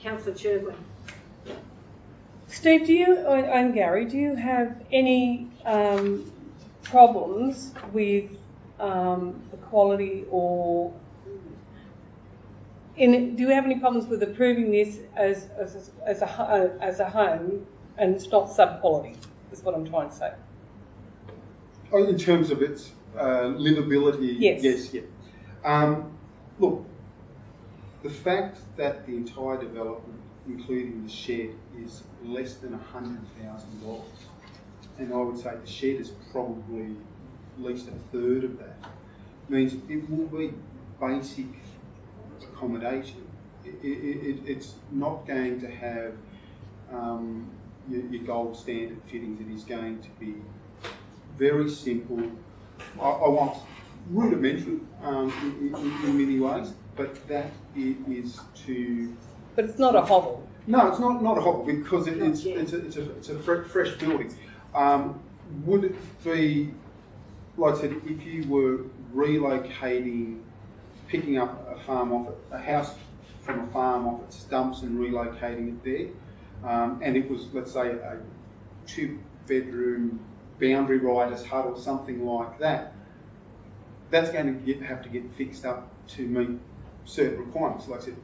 Councillor Churwin. Steve, and Gary, do you have any problems with the quality or do you have any problems with approving this as a home and it's not sub-quality, is what I'm trying to say? Oh, in terms of its livability, yes. Look, the fact that the entire development, including the shed, is less than $100,000, and I would say the shed is probably at least a third of that, means it will be basic accommodation. It's not going to have your gold standard fittings. It is going to be very simple. I want rudimentary in many ways, but that is to... But it's not a hovel. No, it's not a hobble because it's a fresh building. Would it be, like I said, if you were relocating, picking up a house from a farm off its stumps and relocating it there, and it was, let's say, a 2-bedroom boundary rider's hut or something like that, that's going to have to get fixed up to meet certain requirements. Like I said,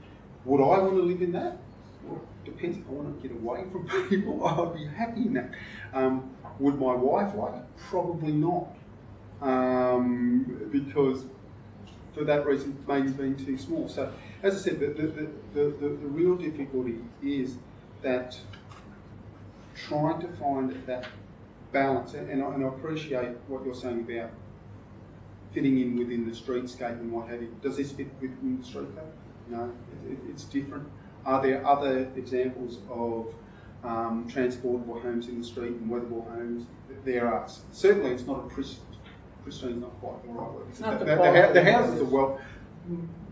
would I want to live in that? Well, depends. If I want to get away from people, I'd be happy in that. Would my wife like it? Probably not. Because for that reason, maybe being too small. So, as I said, the real difficulty is that trying to find that balance, and I appreciate what you're saying about fitting in within the streetscape and what have you. Does this fit within the streetscape? No, it's different. Are there other examples of transportable homes in the street and weathable homes? There are. Certainly, it's not a pristine, not quite the right word. The houses are well,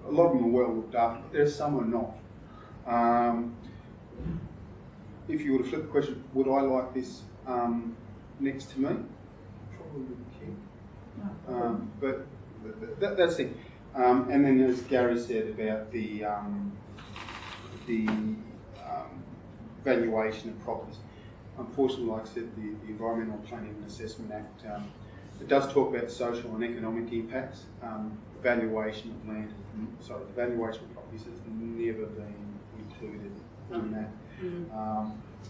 a lot of them are well looked after, but there's some are not. If you were to flip the question, would I like this next to me? Probably wouldn't care. But that's it. And then, as Gary said about the valuation of properties. Unfortunately, like I said, the Environmental Planning and Assessment Act, it does talk about social and economic impacts. Valuation of land, the valuation of properties has never been included in that.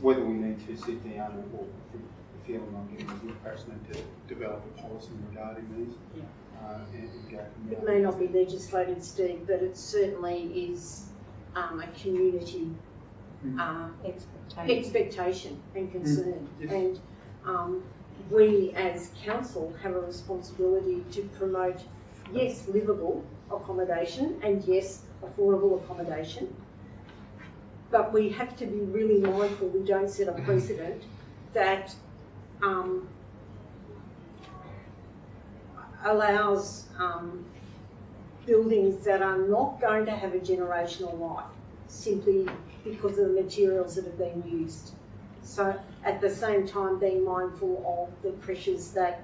Whether we need to sit down, or the feeling I'm getting is we perhaps need to develop a policy regarding these. And go from there. It may not be legislated, Steve, but it certainly is a community expectation and concern. And we as council have a responsibility to promote, yes, livable accommodation and yes, affordable accommodation. But we have to be really mindful we don't set a precedent that allows buildings that are not going to have a generational life simply because of the materials that have been used. So at the same time being mindful of the pressures that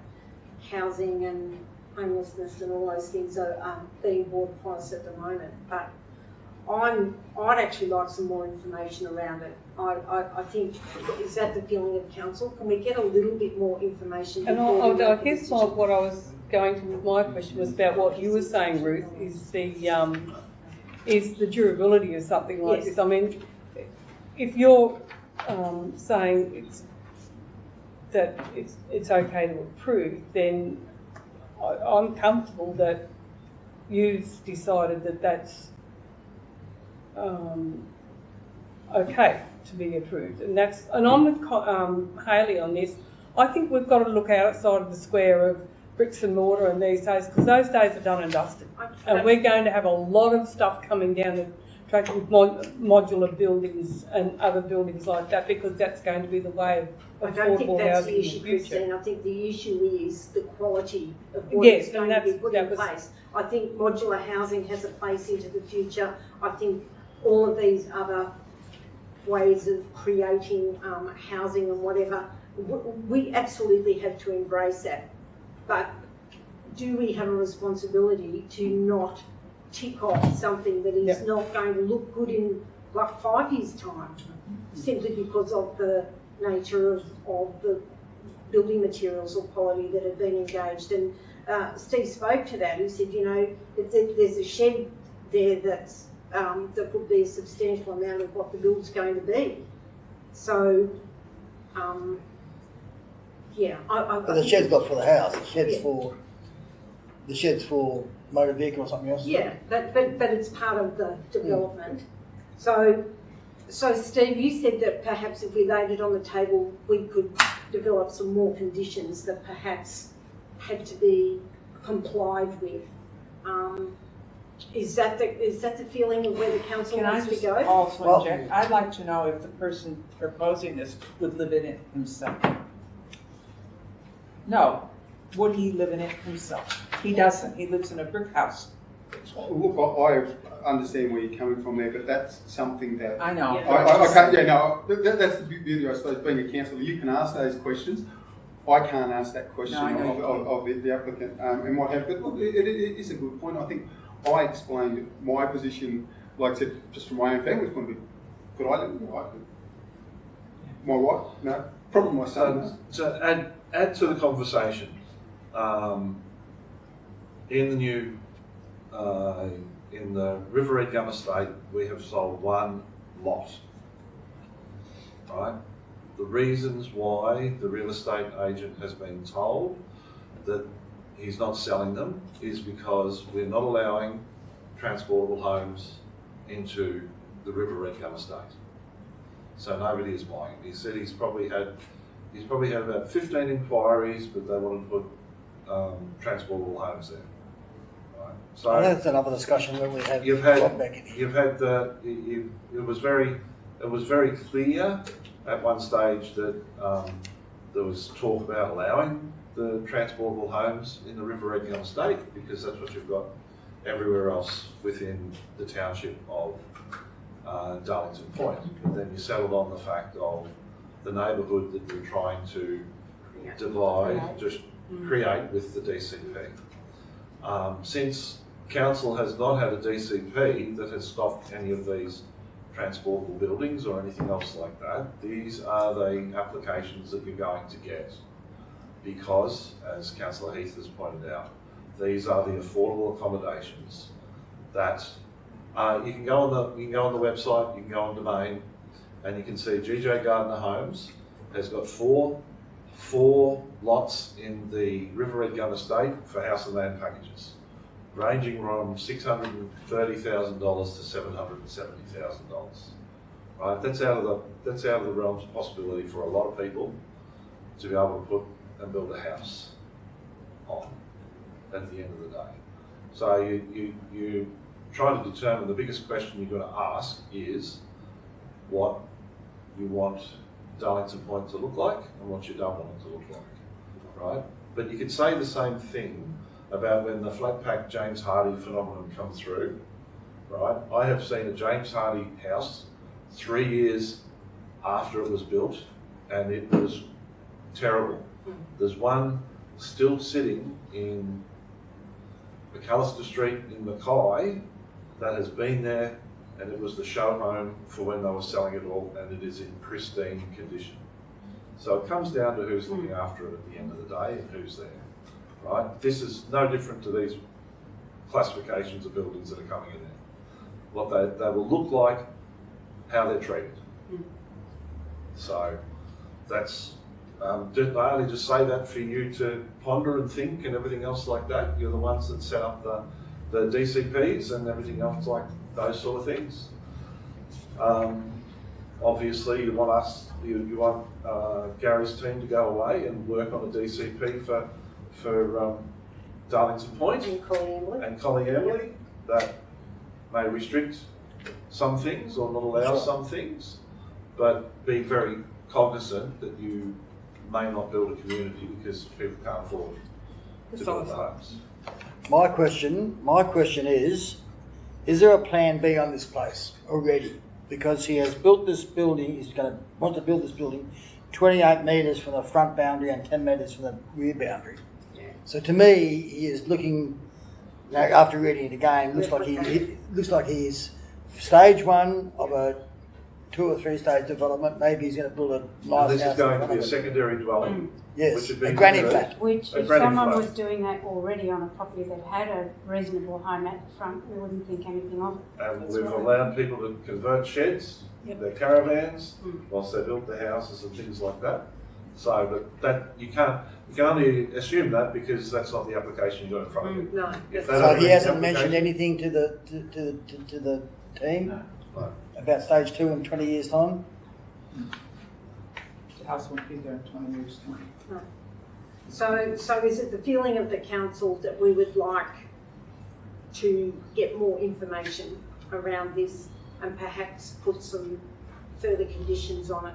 housing and homelessness and all those things are being brought upon us at the moment. But I'd actually like some more information around it. I think, is that the feeling of council? Can we get a little bit more information? And I guess what I was going to with my question was about what you were saying, Ruth, is the durability of something like this. I mean, if you're saying it's okay to approve, then I'm comfortable that you've decided that that's okay to be approved, and I'm with Hayley on this. I think we've got to look outside of the square of bricks and mortar and these days, because those days are done and dusted, and we're going to have a lot of stuff coming down the track with modular buildings and other buildings like that, because that's going to be the way of affordable housing in the future. Christine. I think the issue is the quality of what is going to be put in place. I think modular housing has a place into the future. I think all of these other ways of creating housing and whatever, we absolutely have to embrace that. But do we have a responsibility to not tick off something that is not going to look good in like 5 years' time, simply because of the nature of the building materials or quality that have been engaged? And Steve spoke to that. He said, you know, there's a shed there that's that would be a substantial amount of what the build's going to be. So, but the shed's not for the house. The shed's for motor vehicle or something else. Yeah, but it's part of the development. So Steve, you said that perhaps if we laid it on the table, we could develop some more conditions that perhaps had to be complied with. Is that the feeling of where the council wants to go? Can I just also inject? I'd like to know if the person proposing this would live in it himself. No. Would he live in it himself? He doesn't. He lives in a brick house. Look, understand where you're coming from there, but that's something that I know. I can't. Yeah, no, that's the beauty, I suppose, being a councillor. You can ask those questions. I can't ask that question of the applicant and what have. But look, it is a good point. I think I explained my position, like I said, just from my own family's point of view. Could I live? My wife? No. Probably my son. So add to the conversation. In the new, in the River Red Gum estate, we have sold one lot. Right? The reasons why the real estate agent has been told that he's not selling them is because we're not allowing transportable homes into the River Red Gum estate. So nobody is buying it. He said he's probably had about 15 inquiries, but they want to put transportable homes there. Right. So I know that's another discussion when we have it was very clear at one stage that there was talk about allowing the transportable homes in the River Red Gum estate because that's what you've got everywhere else within the township of Darlington Point. But then you settled on the fact of the neighbourhood that you're trying to create with the DCP. Since council has not had a DCP that has stopped any of these transportable buildings or anything else like that, these are the applications that you're going to get because, as Councillor Heath has pointed out, these are the affordable accommodations that you can go on the website, you can go on Domain, and you can see GJ Gardner Homes has got four lots in the River Red Gum estate for house and land packages, ranging from $630,000 to $770,000. Right, that's out of the realms of possibility for a lot of people to be able to put and build a house on at the end of the day. So you try to determine, the biggest question you've got to ask is what you want Darlington Point to look like and what you don't want it to look like, right? But you could say the same thing about when the flat pack James Hardy phenomenon comes through, right? I have seen a James Hardy house 3 years after it was built and it was terrible. There's one still sitting in McAllister Street in Mackay that has been there, and it was the show home for when they were selling it all, and it is in pristine condition. So it comes down to who's looking after it at the end of the day and who's there, right? This is no different to these classifications of buildings that are coming in there. What they will look like, how they're treated. So that's, I only just say that for you to ponder and think and everything else like that. You're the ones that set up the DCPs and everything else like those sort of things. Obviously, you want Gary's team to go away and work on a DCP for Darlington Point and Colliamley that may restrict some things or not allow some things, but be very cognizant that you may not build a community because people can't afford to build the homes. My question is there a plan B on this place already? Because he has built this building, wants to build this building 28 metres from the front boundary and 10 metres from the rear boundary. Yeah. So to me, he is looking, after reading it again, looks like he is stage one of a 2 or 3 stage development. Maybe he's going to build a nice house. This is going to be a secondary dwelling. Yes, a granny flat. Which, if someone was doing that already on a property that had a reasonable home at the front, we wouldn't think anything of it. And we've allowed people to convert sheds, their caravans, whilst they built their houses and things like that. So, but that you can only assume that because that's not the application you've got in front of you. No. So he hasn't mentioned anything to the team about stage 2 in 20 years' time. The house won't be there in 20 years' time. No. So is it the feeling of the council that we would like to get more information around this and perhaps put some further conditions on it?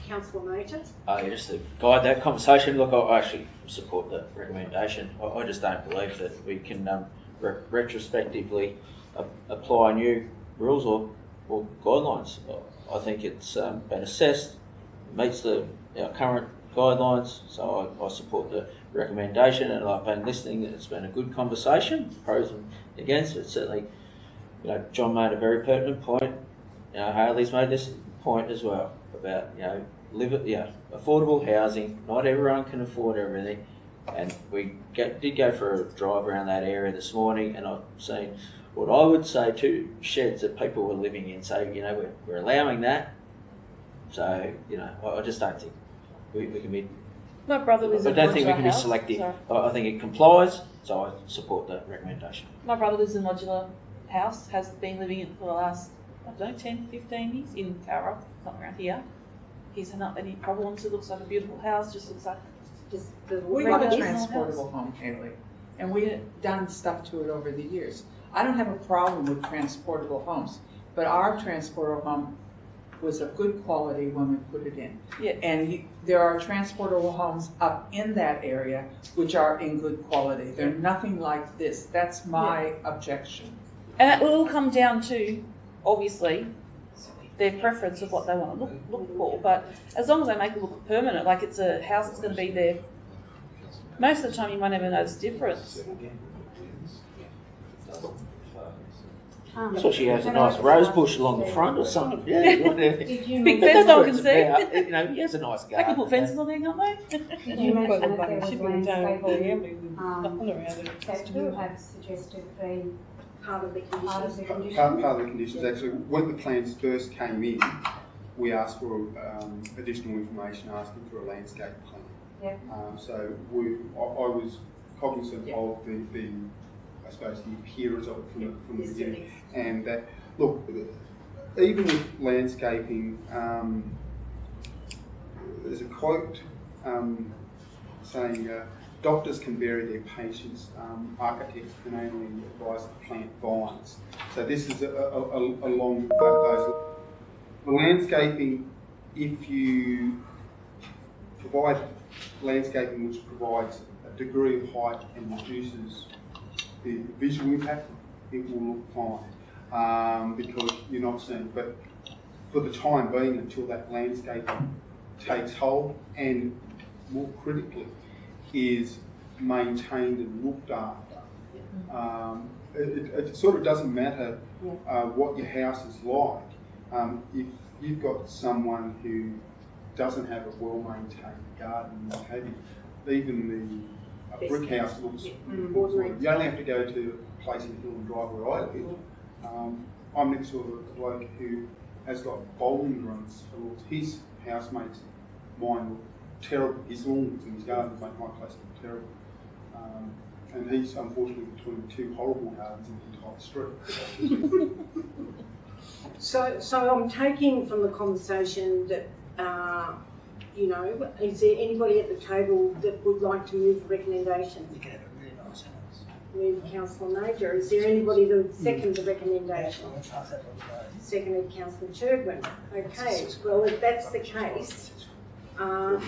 Councillor Nathan? Just to guide that conversation, look, I actually support the recommendation. I just don't believe that we can retrospectively apply new rules or guidelines. I think it's been assessed, meets our current guidelines, so I support the recommendation, and I've been listening. It's been a good conversation, pros and against. But certainly, John made a very pertinent point. Haley's made this point as well about affordable housing. Not everyone can afford everything, and we did go for a drive around that area this morning, and I've seen what I would say two sheds that people were living in. So we're allowing that. So I just don't think we can be. My brother lives I in a don't think we modular can be house. selective. Sorry. I think it complies, so I support that recommendation. My brother lives in a modular house, has been living in it for the last, 10, 15 years in Tara, not around here. He's not any problems. It looks like a beautiful house, just looks like just the We have a regular transportable home, Haley, and we've done stuff to it over the years. I don't have a problem with transportable homes, but our transportable home was of good quality when we put it in. Yeah. And there are transportable homes up in that area which are in good quality. They're nothing like this. That's my objection. And it will all come down to, obviously, their preference of what they want to look for. But as long as they make it look permanent, like it's a house that's going to be there, most of the time you won't ever notice difference. So she has a nice rose bush along the front or something. Yeah, big fence no one can see. He has a nice garden. They can put fences on there, can't they? Did you mention that there was Shipping down landscaping nothing around it. that you have suggested be Part of the part of the conditions. condition? Part of the conditions, actually, when the plans first came in, we asked for additional information, asking for a landscape plan. Yeah. So I was cognizant of the I suppose the appearance of it from the beginning, and that look, even with landscaping, there's a quote saying doctors can vary their patients, architects can only advise to plant vines. So this is along those. The landscaping, if you provide landscaping which provides a degree of height and reduces the visual impact, it will look fine because you're not seeing. But for the time being, until that landscaping takes hold, and more critically, is maintained and looked after. It sort of doesn't matter what your house is like. If you've got someone who doesn't have a well-maintained garden, what have you, even a brick house looks ordinary. You only have to go to a place in Hill and Drive where I live. I'm next to a bloke who has got bowling greens. His house makes mine look terrible. His lawns and his gardens make my place look terrible. And he's unfortunately between two horrible gardens in the entire street. So I'm taking from the conversation that, is there anybody at the table that would like to move the recommendation? You can have a really nice house. Move Councillor Major. Is there anybody that would second the recommendation? I'll second it. Seconded Councillor Churdwin. Okay, well if that's the case, I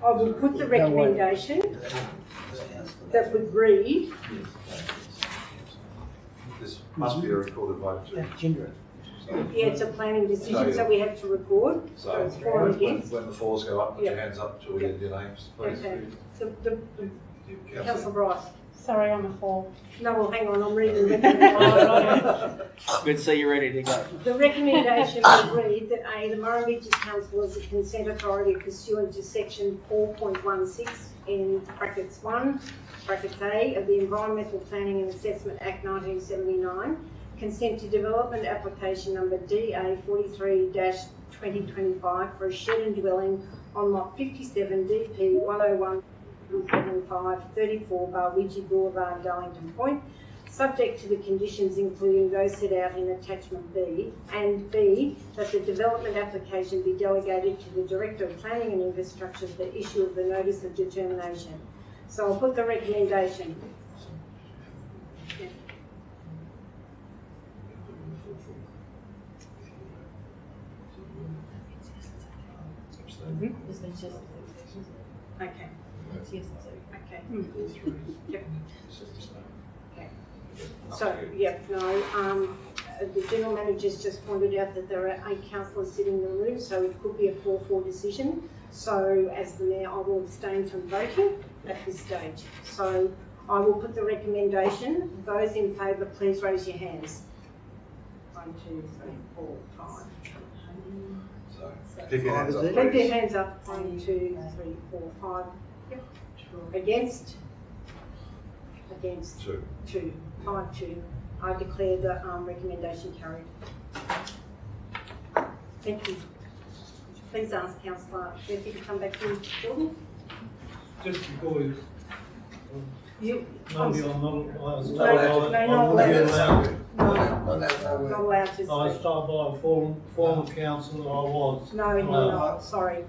will put the recommendation that would read. This must be a recorded vote. Yeah, it's a planning decision, so we have to record. So it's for and against. when the floors go up, put your hands up till we get your names, please. Okay. Councillor Bryce. Sorry, I'm a four. No, well, hang on, I'm reading the recommendation. Good to see you ready to go. The recommendation will read that A, the Murrumbidgee Council is a consent authority pursuant to section 4.16 in brackets 1, brackets A of the Environmental Planning and Assessment Act 1979, consent to development application number DA 43-2025 for a shed and dwelling on lot 57 DP 101 7534 Murrumbidgee Boulevard, Darlington Point, subject to the conditions including those set out in attachment B, and B, that the development application be delegated to the Director of Planning and Infrastructure for the issue of the notice of determination. So I'll put the recommendation. Okay. Okay. Yep. Okay. So, the general manager's just pointed out that there are 8 councillors sitting in the room, so it could be a 4-4 decision. So, as the mayor, I will abstain from voting at this stage. So, I will put the recommendation. Those in favour, please raise your hands. 1, 2, 3, 4, 5. So, keep your hands up, Keep your please. hands up. 1, 2, 3, 4, 5. Yep. Against? Against? 2. 2. 5, 2. I declare the recommendation carried. Thank you. Please ask Councillor Murphy to come back in. Jordan? Just before you, You? maybe I'm not, I was told No, I not wouldn't be allowed. allowed. Not allowed to speak. I was told by a former councillor I was. No, you're not. Sorry.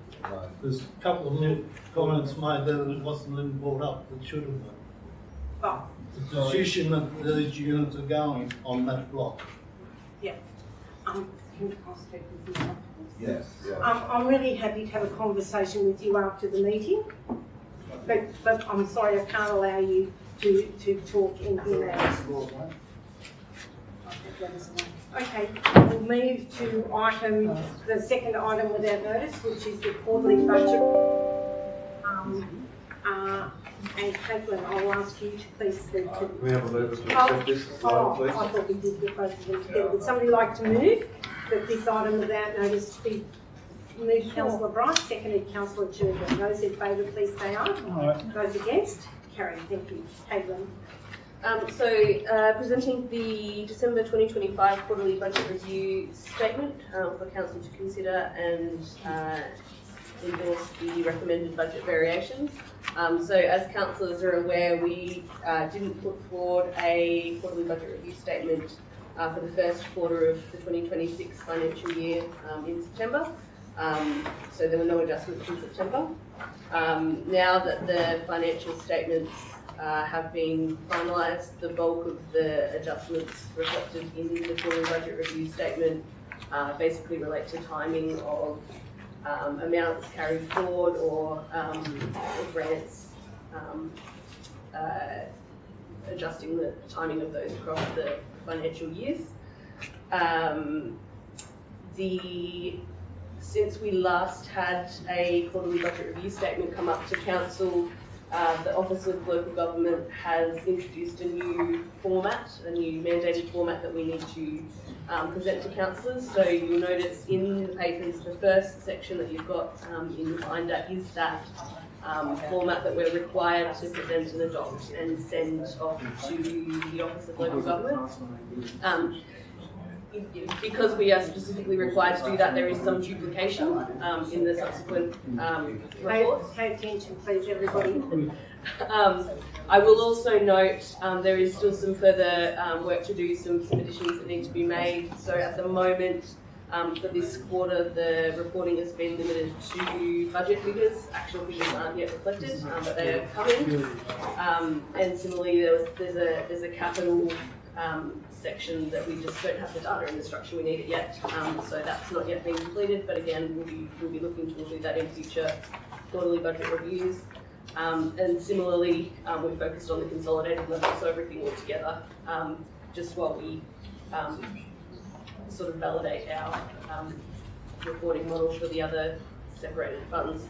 There's a couple of comments made that it wasn't even brought up, that should have been. Oh, The position that these units are going on that block. yeah. Can I speak with you? Yes. I'm really happy to have a conversation with you after the meeting, but I'm sorry I can't allow you to talk in here now. Okay, we'll move to the second item without notice, which is the quarterly budget. And Caitlin, I'll ask you to please speak to. Can we have a mover to accept this item, please? I thought we did the both of them together. Would somebody like to move that this item without notice be moved? Councillor Bryce, seconded Councillor Churchill. Those in favour, please say aye. Aye. Those against? Carried. Thank you. Caitlin. Presenting the December 2025 quarterly budget review statement for Council to consider and endorse the recommended budget variations. So as councillors are aware, we didn't put forward a quarterly budget review statement for the first quarter of the 2026 financial year in September. So there were no adjustments in September. Now that the financial statements have been finalised, the bulk of the adjustments reflected in the quarterly budget review statement basically relate to timing of amounts carried forward or grants, adjusting the timing of those across the financial years. Since we last had a quarterly budget review statement come up to council, the Office of Local Government has introduced a new format, a new mandated format that we need to present to councillors. So you'll notice in the papers, the first section that you've got in the binder is that format that we're required to present and adopt and send off to the Office of Local Government. Because we are specifically required to do that, there is some duplication in the subsequent reports. Pay attention, please, everybody. I will also note there is still some further work to do, some additions that need to be made. So at the moment, for this quarter, the reporting has been limited to budget figures. Actual figures aren't yet reflected, but they are coming. And similarly, there's a capital section that we just don't have the data and the structure we need it yet. So that's not yet been completed, but again, we'll be looking to do that in future quarterly budget reviews. And similarly, we're focused on the consolidated level, so everything all together, just while we sort of validate our reporting model for the other separated funds.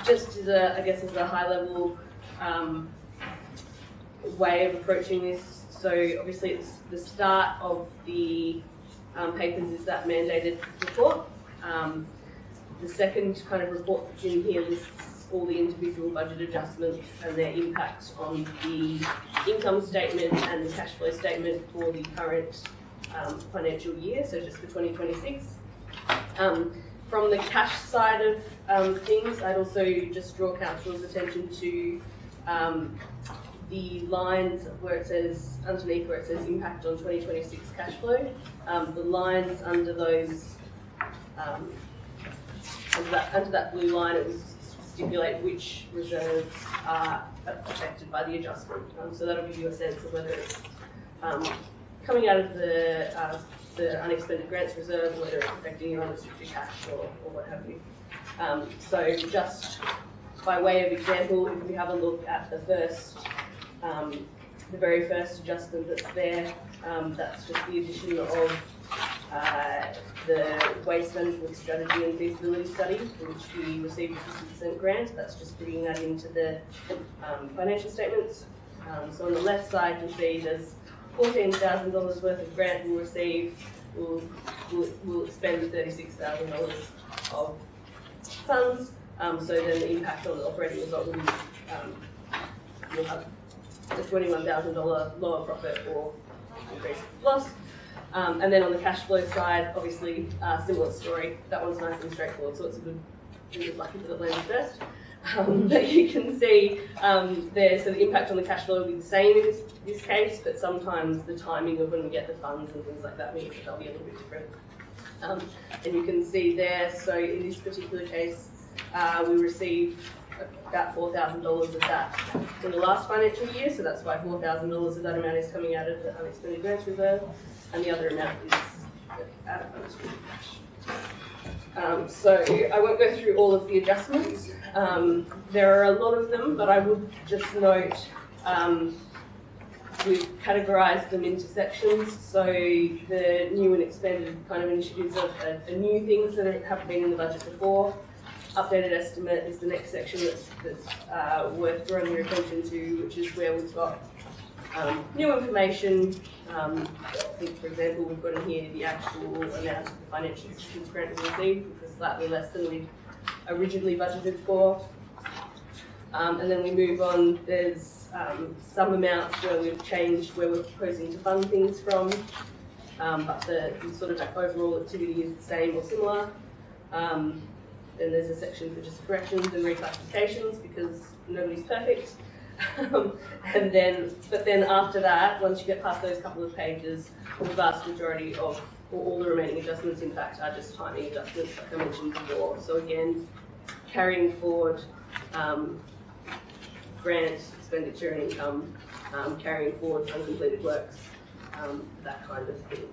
Just as a high level way of approaching this, so obviously it's the start of the papers is that mandated report. The second kind of report that's in here lists all the individual budget adjustments and their impact on the income statement and the cash flow statement for the current financial year, so just for 2026. From the cash side of things, I'd also just draw council's attention to the lines where it says, underneath where it says impact on 2026 cash flow, the lines under those, under that blue line, it was stipulate which reserves are affected by the adjustment. So that'll give you a sense of whether it's coming out of the unexpended grants reserve, whether it's affecting your unrestricted cash or what have you. So just by way of example, if we have a look at the first the very first adjustment that's there. That's just the addition of the waste management strategy and feasibility study, for which we received a 50% grant. That's just putting that into the financial statements. So on the left side, you'll see there's $14,000 worth of grant we'll receive. We'll expend $36,000 of funds. So then the impact on the operating result will be you'll have a $21,000 lower profit or increased loss. And then on the cash flow side, obviously, similar story. That one's nice and straightforward, so it's a good lucky that it landed first. But you can see there, so the impact on the cash flow will be the same in this case, but sometimes the timing of when we get the funds and things like that means that they'll be a little bit different. And you can see there, so in this particular case, we received about $4,000 of that in the last financial year, so that's why $4,000 of that amount is coming out of the unexpended grants reserve, and the other amount is out of unexpended cash. So I won't go through all of the adjustments. There are a lot of them, but I would just note we've categorised them into sections. So the new and expanded kind of initiatives are new things that haven't been in the budget before. Updated estimate is the next section that's worth drawing your attention to, which is where we've got new information. I think, for example, we've got in here the actual amount of the financial assistance grant we received, which was slightly less than we originally budgeted for. And then we move on. There's some amounts where we've changed where we're proposing to fund things from, but the sort of overall activity is the same or similar. Then there's a section for just corrections and reclassifications because nobody's perfect. But then after that, once you get past those couple of pages, the vast majority of, or all the remaining adjustments, in fact, are just timing adjustments, like I mentioned before. So again, carrying forward grant, expenditure and income, carrying forward uncompleted works, that kind of thing.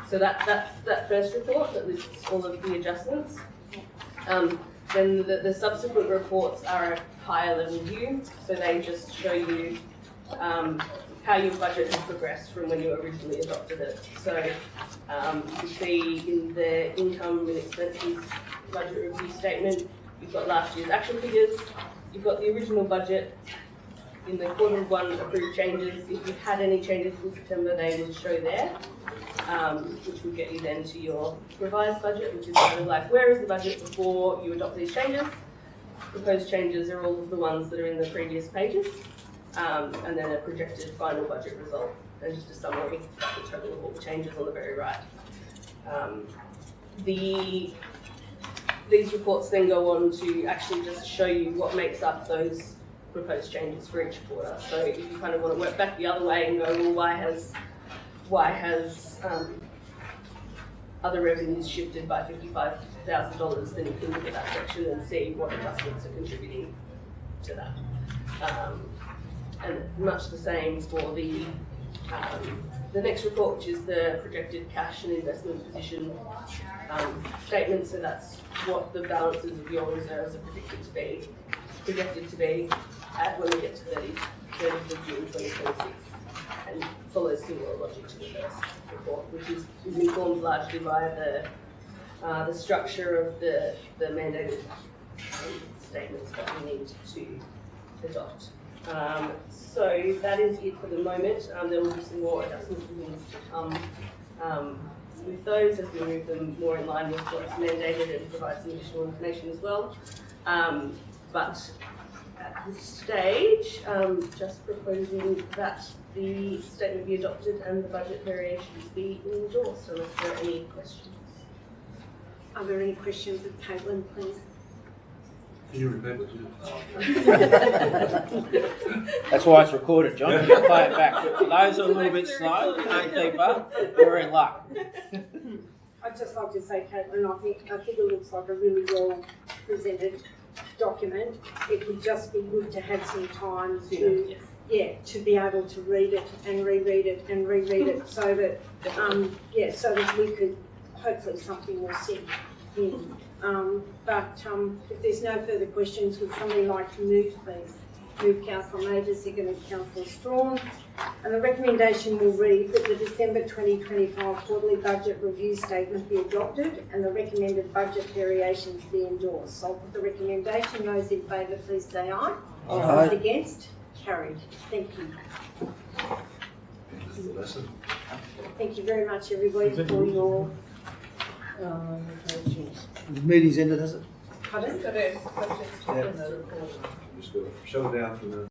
So that's that first report that lists all of the adjustments. Then the subsequent reports are a higher level view, so they just show you how your budget has progressed from when you originally adopted it. So you can see in the income and expenses budget review statement, you've got last year's actual figures, you've got the original budget, in the Q1 approved changes. If you had any changes in September, they would show there, which would get you then to your revised budget, which is kind of like, where is the budget before you adopt these changes? Proposed changes are all of the ones that are in the previous pages, and then a projected final budget result, and just a summary of the total of all the changes on the very right. These reports then go on to actually just show you what makes up those proposed changes for each quarter. So if you kind of want to work back the other way and go, well, why has other revenues shifted by $55,000, then you can look at that section and see what adjustments are contributing to that. And much the same for the next report, which is the projected cash and investment position statement. So that's what the balances of your reserves are projected to be at when we get to 30th of June 2026, and follows similar logic to the first report, which is informed largely by the structure of the mandated statements that we need to adopt. So that is it for the moment. There will be some more adjustments and things to come with those as we move them more in line with what's mandated and provide some additional information as well. But at this stage, just proposing that the statement be adopted and the budget variations be endorsed, unless there are any questions. Are there any questions of Caitlin, please? Can you repeat what That's why it's recorded, John. You can play it back. For those who are a little bit slow, can't keep up, we're in luck. I'd just like to say, Caitlin, I think it looks like a really well presented document. It would just be good to have some time to to be able to read it and reread it and reread it, so that so that we could hopefully something will sink in. But if there's no further questions, would somebody like to move, please? Moved Councillor Major, seconded Councillor Strawn. And the recommendation will read that the December 2025 quarterly budget review statement be adopted and the recommended budget variations be endorsed. So I'll put the recommendation. Those in favour, please say aye. Aye. Those against? Carried. Thank you. Thank you very much, everybody, for your. The meeting's ended, has it? Pardon? Just got to shut it down for the.